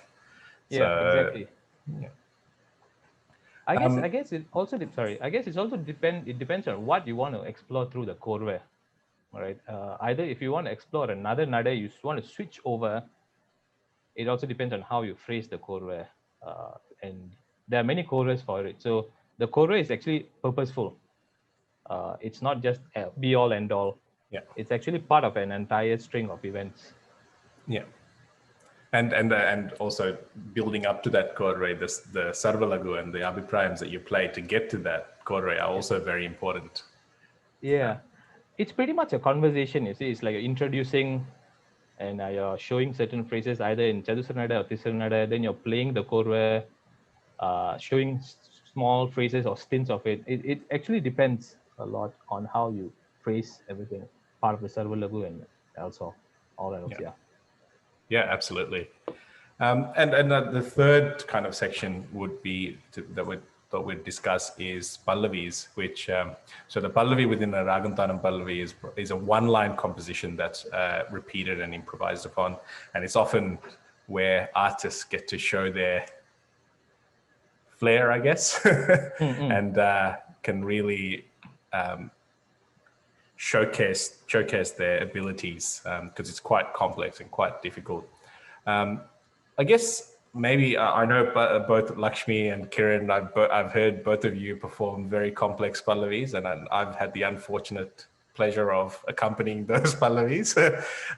Exactly. Yeah. I guess it also it depends on what you want to explore through the korve. All right. Either if you want to explore another nada, you want to switch over. It also depends on how you phrase the korve, and there are many korves for it. So the korve is actually purposeful. It's not just a be all end all. Yeah. It's actually part of an entire string of events. Yeah. And also building up to that korve, the sarvalagu and the abhiprayams that you play to get to that korve are also very important. Yeah. It's pretty much a conversation, you see. It's like introducing and you're showing certain phrases either in Chadusaranada or Tisaranada, then you're playing the korve, showing small phrases or stints of it. It actually depends a lot on how you phrase everything, part of the Sarvalagu and also all else, Yeah, absolutely. And the third kind of section would be that we'd discuss is pallavis, which so the pallavi within a Ragam pallavi is a one-line composition that's repeated and improvised upon, and it's often where artists get to show their flair, I guess, and can really showcase their abilities because it's quite complex and quite difficult. I guess maybe I know both Lakshmi and Kiran, I've heard both of you perform very complex pallavis, and I've had the unfortunate pleasure of accompanying those pallavis.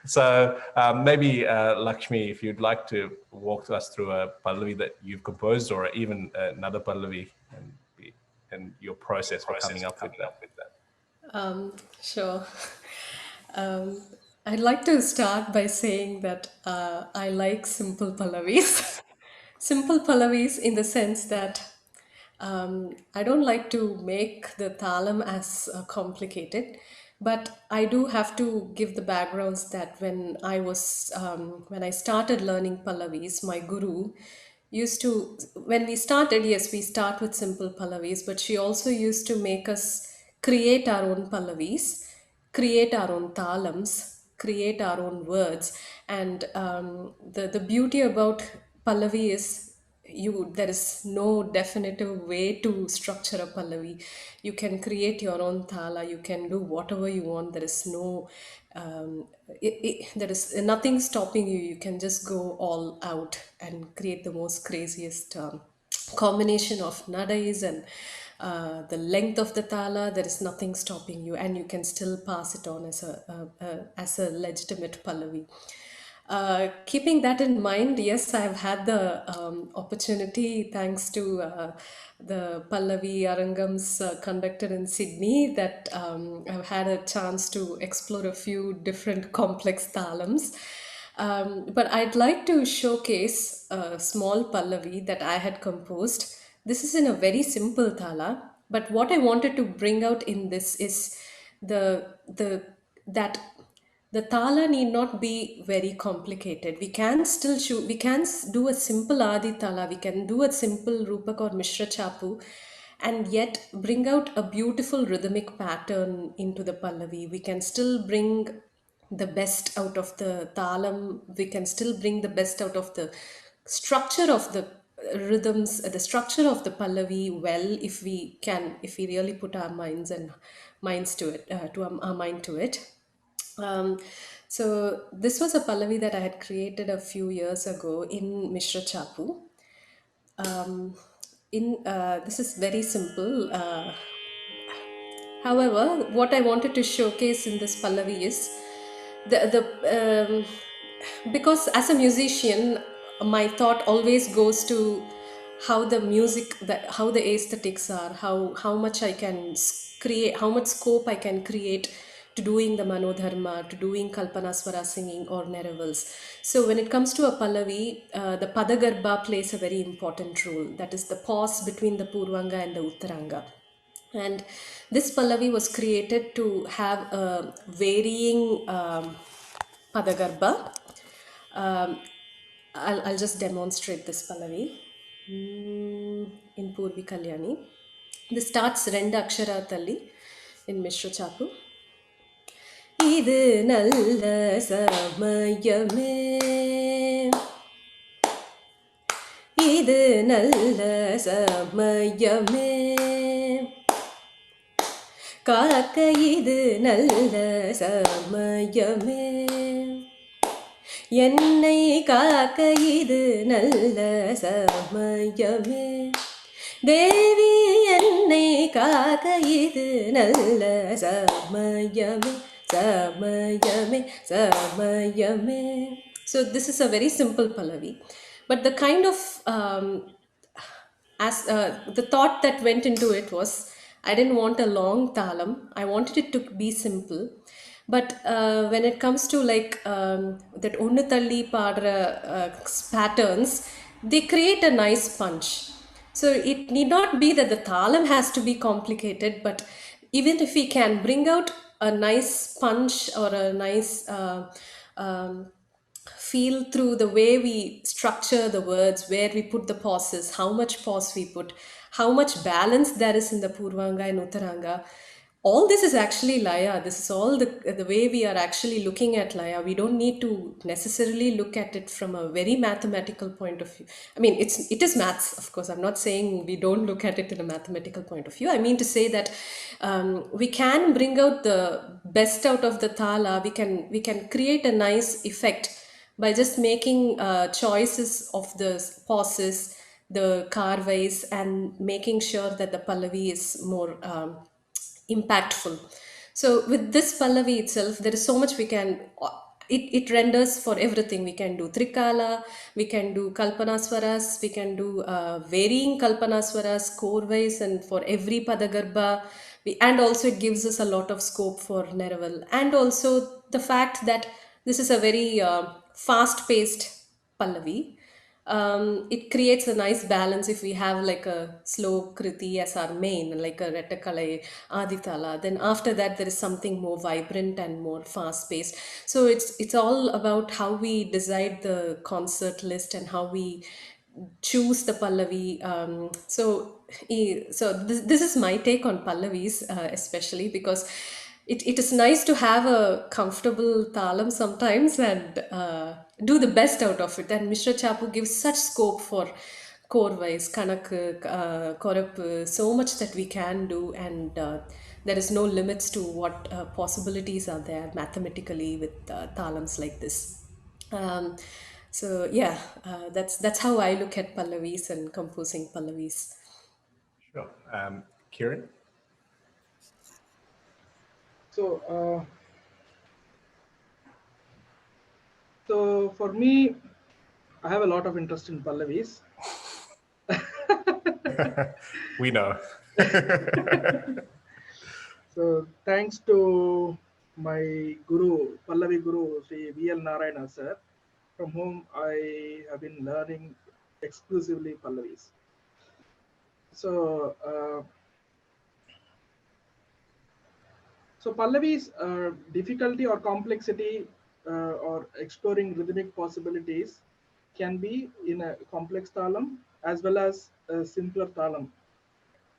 So maybe Lakshmi, if you'd like to walk us through a pallavi that you've composed, or even another pallavi, and your process for coming up with that. Sure. I'd like to start by saying that I like simple pallavis. Simple pallavis in the sense that I don't like to make the talam as complicated, but I do have to give the backgrounds that when I started learning pallavis, my guru used to, when we started, yes, we start with simple pallavis, but she also used to make us create our own pallavis, create our own talams, create our own words. And the beauty about pallavi is there is no definitive way to structure a pallavi. You can create your own thala, you can do whatever you want. There is no there is nothing stopping you. You can just go all out and create the most craziest combination of nadais and the length of the thala. There is nothing stopping you, and you can still pass it on as a legitimate pallavi. Keeping that in mind, yes, I've had the opportunity, thanks to the Pallavi Arangams conducted in Sydney, that I've had a chance to explore a few different complex talams. But I'd like to showcase a small Pallavi that I had composed. This is in a very simple thala, but what I wanted to bring out in this is that the thala need not be very complicated. We can still shoot, we can do a simple adi thala, we can do a simple rupak or mishra chapu, and yet bring out a beautiful rhythmic pattern into the pallavi. We can still bring the best out of the talam, we can still bring the best out of the structure of the rhythms, the structure of the pallavi, well, if we really put our minds to it, to our mind to it. So this was a pallavi that I had created a few years ago in Mishra Chapu. This is very simple. However, what I wanted to showcase in this pallavi is the because as a musician, my thought always goes to how the music, how the aesthetics are, how much I can create, how much scope I can create to doing the Manodharma, to doing Kalpanaswara singing or Neravals. So when it comes to a Pallavi, the Padagarbha plays a very important role. That is the pause between the Purvanga and the Uttaranga. And this Pallavi was created to have a varying Padagarbha. I'll just demonstrate this Pallavi in Purvi Kalyani. This starts Renda Akshara Talli in Mishra Chapu. இது நல்ல சமயமே, இது நல்ல சமயமே, காக்க இது நல்ல சமயமே, என்னை காக்க இது நல்ல சமயமே, தேவி என்னை காக்க இது நல்ல சமயமே, சமயமே, சமயமே. So this is a very simple Pallavi, but the kind of the thought that went into it was, I didn't want a long talam. I wanted it to be simple. But when it comes to like that Onnu Thalli Padra patterns, they create a nice punch. So it need not be that the talam has to be complicated, but even if we can bring out a nice punch or a nice feel through the way we structure the words, where we put the pauses, how much pause we put, how much balance there is in the Purvanga and Uttaranga. All this is actually Laya. This is all the way we are actually looking at Laya. We don't need to necessarily look at it from a very mathematical point of view. I mean, it is maths, of course. I'm not saying we don't look at it in a mathematical point of view. I mean to say that we can bring out the best out of the thala. We can create a nice effect by just making choices of the pauses, the karvais, and making sure that the Pallavi is more impactful. So with this Pallavi itself, there is so much we can, it renders for everything. We can do Trikala, we can do Kalpanaswaras, we can do varying Kalpanaswaras, core-wise, and for every Padagarbha. And also it gives us a lot of scope for Neraval. And also the fact that this is a very fast-paced Pallavi. It creates a nice balance if we have like a slow kriti as our main, like a retakalai aditala. Then after that, there is something more vibrant and more fast-paced. So it's all about how we decide the concert list and how we choose the Pallavi. So this is my take on Pallavis, especially because it is nice to have a comfortable talam sometimes and do the best out of it. And Mishra Chapu gives such scope for core-wise, kanak, korap, so much that we can do, and there is no limits to what possibilities are there mathematically with talams like this. So yeah, that's how I look at Pallavis and composing Pallavis. Sure. Kiran? So for me, I have a lot of interest in Pallavis. We know. So thanks to my guru, Pallavi guru, Sri V.L. Narayana sir, from whom I have been learning exclusively Pallavis. So Pallavis difficulty or complexity or exploring rhythmic possibilities can be in a complex talam as well as a simpler talam.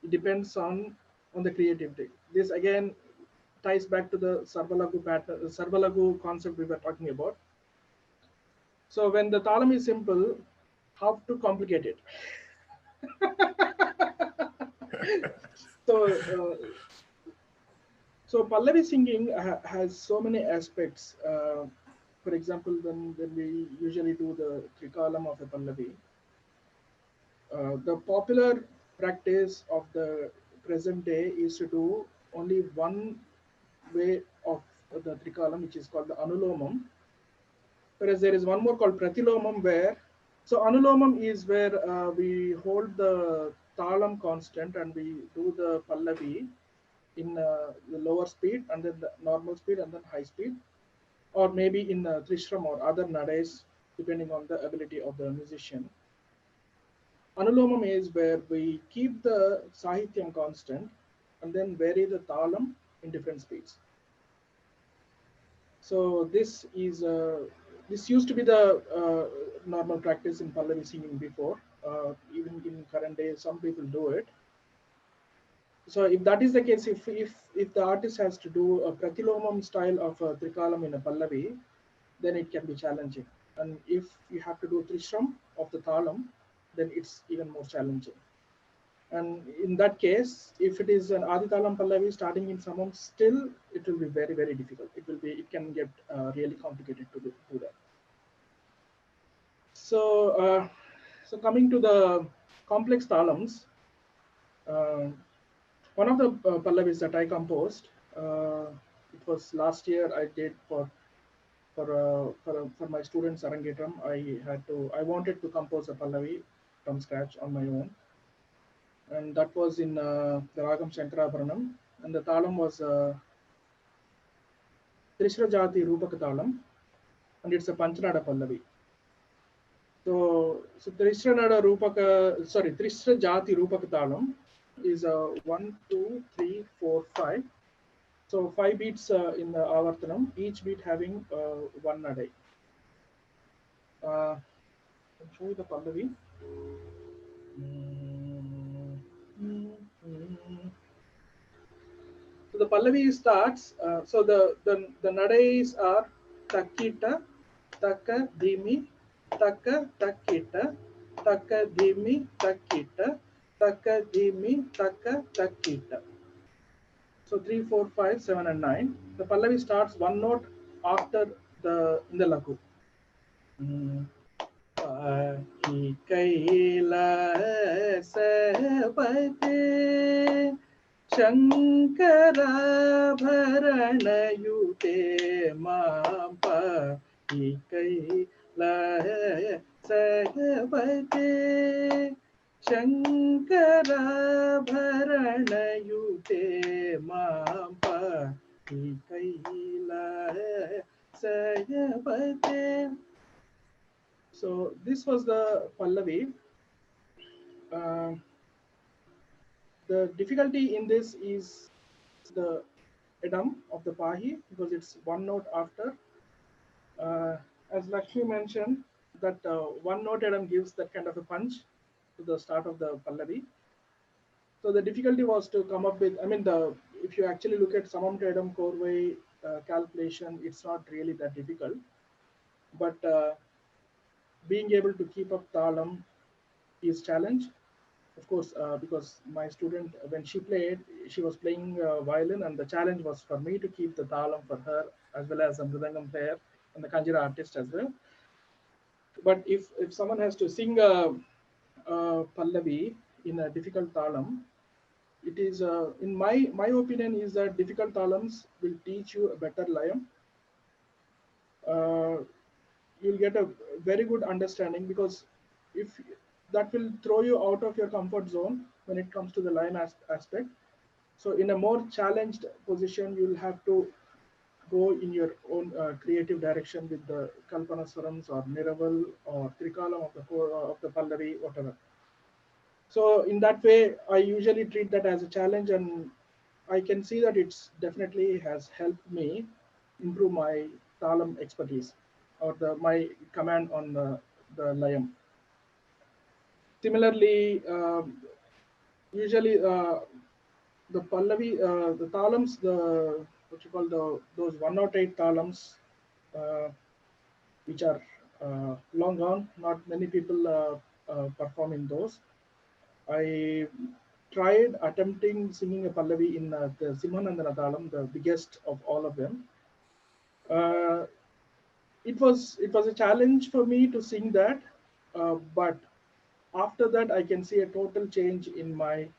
It depends on the creativity. This again ties back to the Sarvalagu pattern, Sarvalagu concept we were talking about. So when the talam is simple, how to complicate it? So Pallavi singing has so many aspects. For example, when we usually do the Trikalam of a Pallavi, the popular practice of the present day is to do only one way of the Trikalam, which is called the Anulomam. Whereas there is one more called Pratilomam, where, so Anulomam is where we hold the Talam constant and we do the Pallavi in the lower speed, and then the normal speed, and then high speed, or maybe in Trishram or other nades, depending on the ability of the musician. Anulomam is where we keep the sahityam constant and then vary the talam in different speeds. So this is this used to be the normal practice in Pallavi singing before. Even in current days, some people do it. So if that is the case, if the artist has to do a pratilomam style of a trikalam in a Pallavi, then it can be challenging. And if you have to do trishram of the talam, then it's even more challenging. And in that case, if it is an Aditalam Pallavi starting in Samam, still it will be very, very difficult. It can get really complicated to do that. So, so coming to the complex talams, one of the Pallavis that I composed, it was last year I did for my students Arangetram. I wanted to compose a Pallavi from scratch on my own. And that was in the Ragam Shankarabaranam, and the talam was Trishrajati Rupaka talam, and it's a Panchanada Pallavi. So Trishrajati Rupaka talam is 1, 2, 3, 4, 5. So 5 beats in the avarthanam, each beat having one nadai. I'll show you the Pallavi. So the Pallavi starts, so the nadais are takita, taka, dimi, taka, takita, taka, dimi, takita, taka, dimi, taka, takita. So 3, 4, 5, 7, and 9. The Pallavi starts one note after in the lagu. Akhileshwar Shankarabharanayute Mampa Akhileshwar Shankarabharanayute Mampa Akhileshwar. So this was the Pallavi. The difficulty in this is the edam of the Pahi, because it's one note after. As Lakshmi mentioned, that one note edam gives that kind of a punch to the start of the Pallavi. So the difficulty was to come up with, if you actually look at samam to edam korvai calculation, it's not really that difficult. But being able to keep up talam is challenge. Of course, because my student, when she played, she was playing violin, and the challenge was for me to keep the talam for her, as well as the mridangam player and the kanjira artist as well. But if someone has to sing a Pallavi in a difficult talam, it is, in my opinion, is that difficult talams will teach you a better layam. You'll get a very good understanding, because if that will throw you out of your comfort zone when it comes to the line aspect. So in a more challenged position, you'll have to go in your own creative direction with the kalpanaswarams or niraval or trikalam of the Pallavi, whatever. So in that way, I usually treat that as a challenge, and I can see that it's definitely has helped me improve my talam expertise, or my command on the layam. Similarly, usually the Pallavi, the talams, those 108 talams, which are long gone. Not many people perform in those. I tried attempting singing a Pallavi in the Simhanandana talam, the biggest of all of them. It was a challenge for me to sing that, but after that I can see a total change in my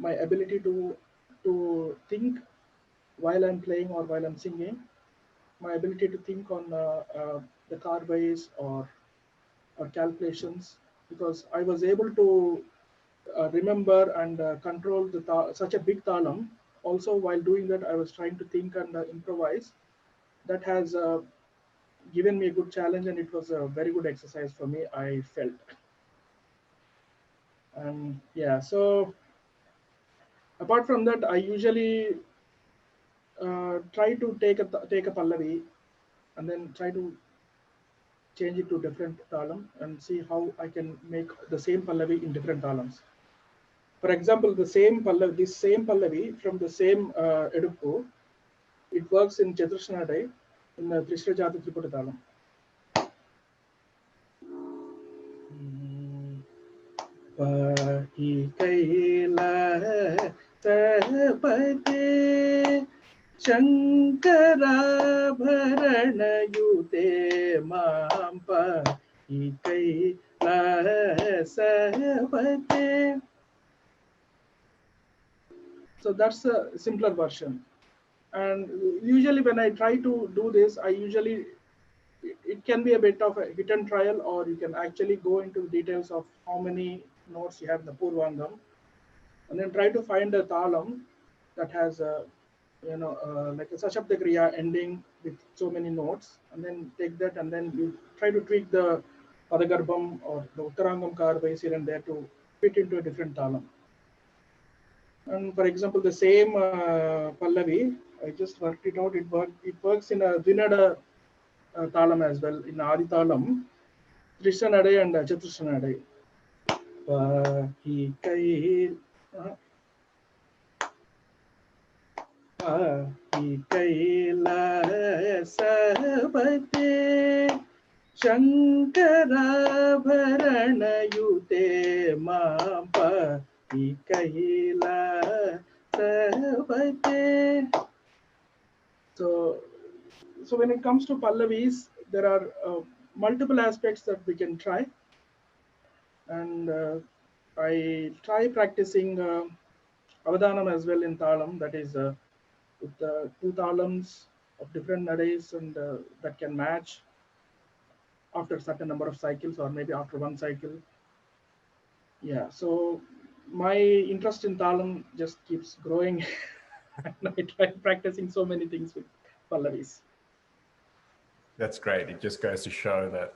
ability to think while I'm playing or while I'm singing, my ability to think on the carways or calculations, because I was able to remember and control such a big talam also while doing that, I was trying to think and improvise. That has given me a good challenge, and it was a very good exercise for me, I felt. And yeah, so apart from that, I usually try to take a pallavi and then try to change it to different talam and see how I can make the same pallavi in different talams. For example, this same pallavi from the same eduppu, it works in Chaturshranadai in the Trishrajati Tripura talam. Pahi kaila tapate Shankara bharana yute mampa kaila sapate. So that's a simpler version. And usually when I try to do this, it can be a bit of a hit and trial, or you can actually go into details of how many notes you have in the Purvangam, and then try to find a talam that has like a Sashapta Kriya ending with so many notes, and then take that and then you try to tweak the Padagarbham or the Uttarangam Karvais here and there to fit into a different talam. And for example, the same Pallavi, I just worked it out. It works in a Dvinada talam as well, in Adi talam, Trishranadai and Chaturshranadai. Pahi kai kaila sabate Shankara bharana yute mampa kaila sabate. So when it comes to pallavis, there are multiple aspects that we can try, and I try practicing avadhanam as well in talam, that is with the two talams of different nadays, and that can match after a certain number of cycles or maybe after one cycle. Yeah, so my interest in talam just keeps growing and I try practicing so many things with pallavis. That's great. It just goes to show that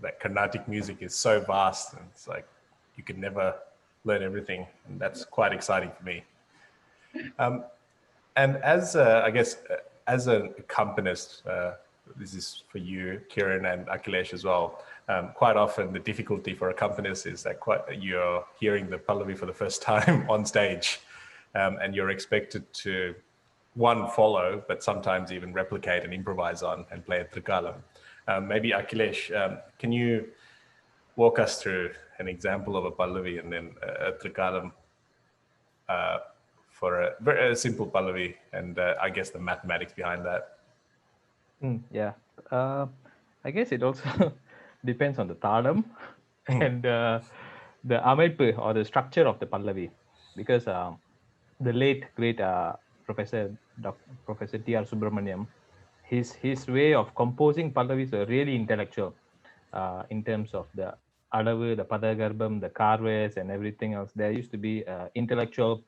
that Carnatic music is so vast, and it's like you can never learn everything, and that's quite exciting for me. And as I guess as an accompanist, this is for you, Kiran, and Akhilesh as well. Quite often, the difficulty for accompanists is that you're hearing the pallavi for the first time on stage, and you're expected to follow, but sometimes even replicate and improvise on and play a trikalam. Maybe Akhilesh, can you walk us through an example of a pallavi and then a trikalam for a very simple pallavi, and I guess the mathematics behind that? Yeah, I guess it also depends on the talam and the amaipu or the structure of the pallavi, because the late great Professor T.R. Subramaniam, his way of composing pallavis are really intellectual in terms of the adavu, the padagarbam, the karves, and everything else. There used to be intellectual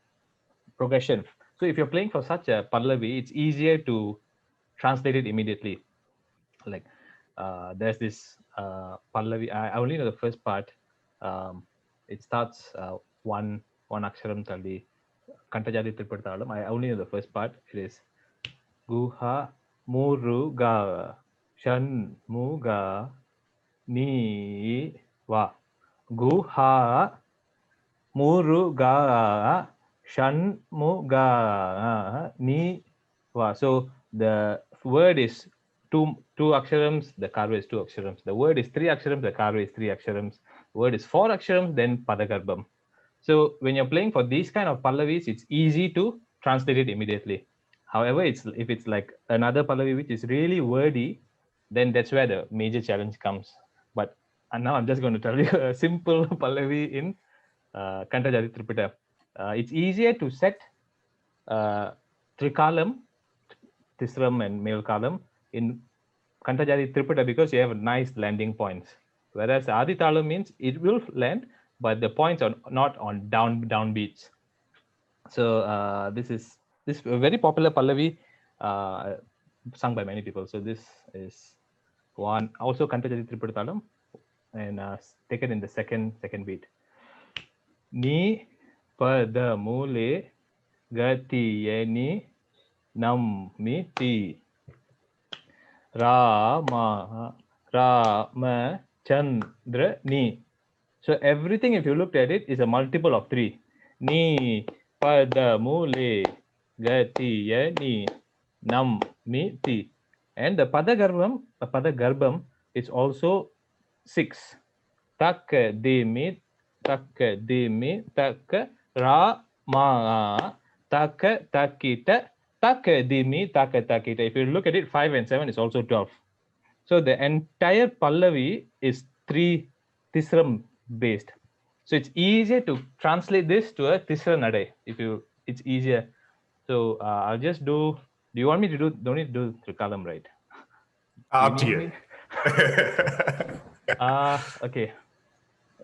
progression. So if you're playing for such a pallavi, it's easier to translate it immediately. Like there's this pallavi. I only know the first part. It starts one aksharam talli. Kantajadi Tripurtalam. I only know the first part. It is Guha Muruga Shan Muga Ni Wa. Guha Muruga Shan Muga Ni Wa. So the word is two aksharams, the karva is two aksharams. The word is three aksharams, the karva is three aksharams. The word is four aksharams, then padagarbam. So when you're playing for these kind of pallavis, it's easy to translate it immediately. However, if it's like another pallavi which is really wordy, then that's where the major challenge comes. But now I'm just going to tell you a simple pallavi in Kantajadi Tripita. It's easier to set trikalam, tisram and melkalam in Kantajadi Tripita because you have nice landing points. Whereas Aditalam means it will land, but the points are not on down beats. So this is a very popular pallavi sung by many people. So this is one also Kantachari Tripuratalam and taken in the second beat. Ni pada mule gati yeni nam mi ti Rama Chandra ni. So everything, if you looked at it, is a multiple of 3. Ni pada mule gati yani nam mi ti. And the pada garbam is also 6. Tak dimi tak ra ma tak takita tak dimi tak takita. If you look at it, 5 and 7 is also 12. So the entire pallavi is 3 tisram based. So it's easier to translate this to a tisra nadai. It's easier. So I'll just do. Do you want me to do? Don't need to do Trikalam, right? Up to you. Okay.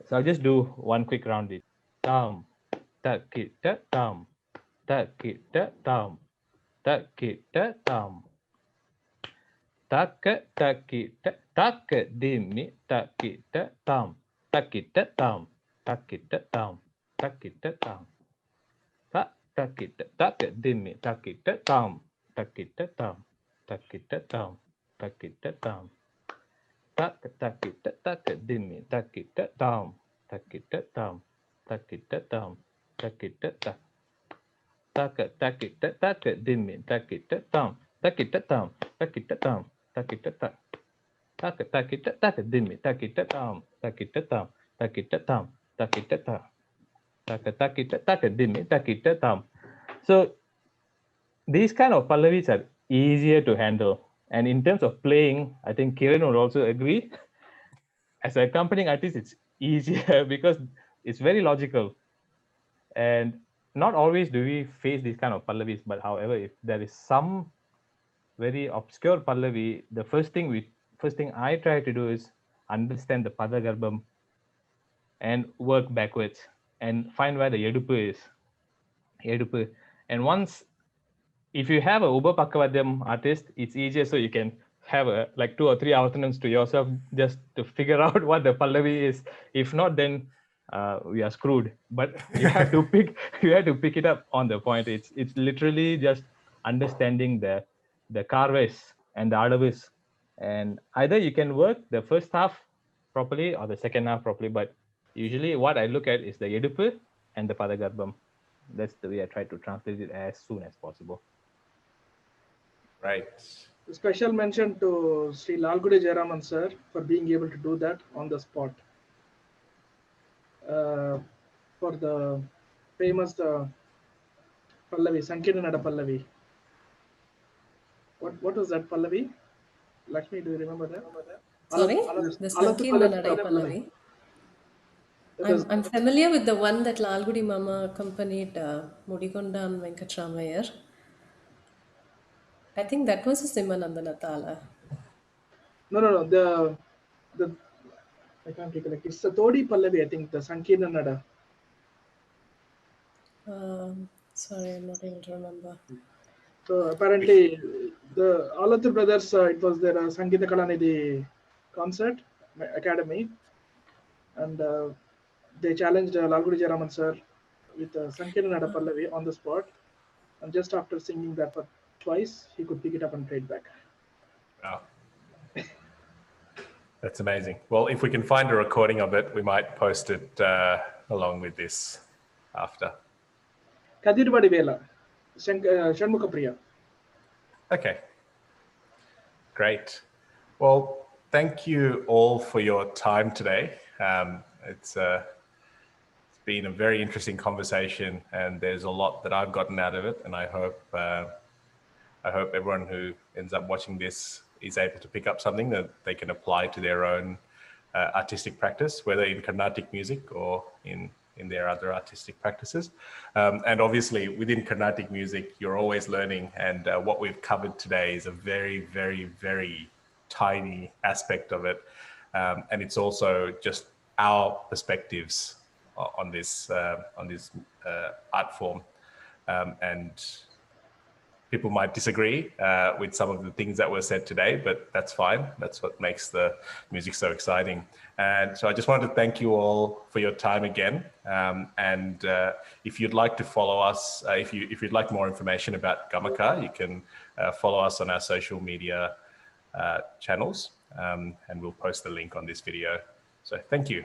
So I'll just do one quick round. Tam, takita tam, takita tam, takita tam. Taka takita taka dimi takita tam takita tam takita tam takita tam takita taka dimi takita tam takita tam takita tam takita tam takita taka dimi takita tam takita tam takita tam takita tam takita taka dimi takita tam takita tam takita tam takita tam takita taka dimi takita tam takita tam takita tam takita tam takita taka dimi takita tam. So these kind of pallavis are easier to handle, and in terms of playing, I think Kiran would also agree. As an accompanying artist, it's easier because it's very logical, and not always do we face these kind of pallavis. But however, if there is some very obscure pallavi, the first thing I try to do is understand the padagarbam and work backwards and find where the yedupu is. And once, if you have a Uba Pakavadyam artist, it's easier, so you can have like 2 or 3 avarthanams to yourself just to figure out what the pallavi is. If not, then we are screwed. But you have to pick it up on the point. It's literally just understanding the karves and the adavis, and either you can work the first half properly or the second half properly. But usually, what I look at is the yedupu and the padagarbam. That's the way I try to translate it as soon as possible. Right. Special mention to Sri Lalgude Jayaraman sir for being able to do that on the spot. For the famous Pallavi, Sankirtanada Pallavi. What was that Pallavi? Lakshmi, do you remember that? Sorry, the Sankirtanada Pallavi. I'm familiar with the one that Lalgudi Mama accompanied Mudigonda and Venkataramayar. I think that was a Simanandana Tala. No. The I can't recollect. It's the Todi Pallavi, I think, the Sankirtanada. Sorry, I'm not able to remember. So apparently, the Alathu brothers, it was their Sangeeta Kalanidhi concert academy, and they challenged Lalgudi Jayaraman sir with Sankirtanada Pallavi on the spot, and just after singing that for twice, he could pick it up and play it back. Wow. That's amazing. Well, if we can find a recording of it, we might post it along with this after. Kadirvadi Vela, Shanmukha Priya. Okay. Great. Well, thank you all for your time today. It's been a very interesting conversation, and there's a lot that I've gotten out of it, and I hope everyone who ends up watching this is able to pick up something that they can apply to their own artistic practice, whether in Carnatic music or in their other artistic practices. And obviously within Carnatic music, you're always learning, and what we've covered today is a very, very, very tiny aspect of it. And it's also just our perspectives on this art form. and people might disagree with some of the things that were said today, but that's fine. That's what makes the music so exciting. And so I just wanted to thank you all for your time again. And if you'd like to follow us, if you'd like more information about Gamaka, you can follow us on our social media channels, and we'll post the link on this video. So thank you.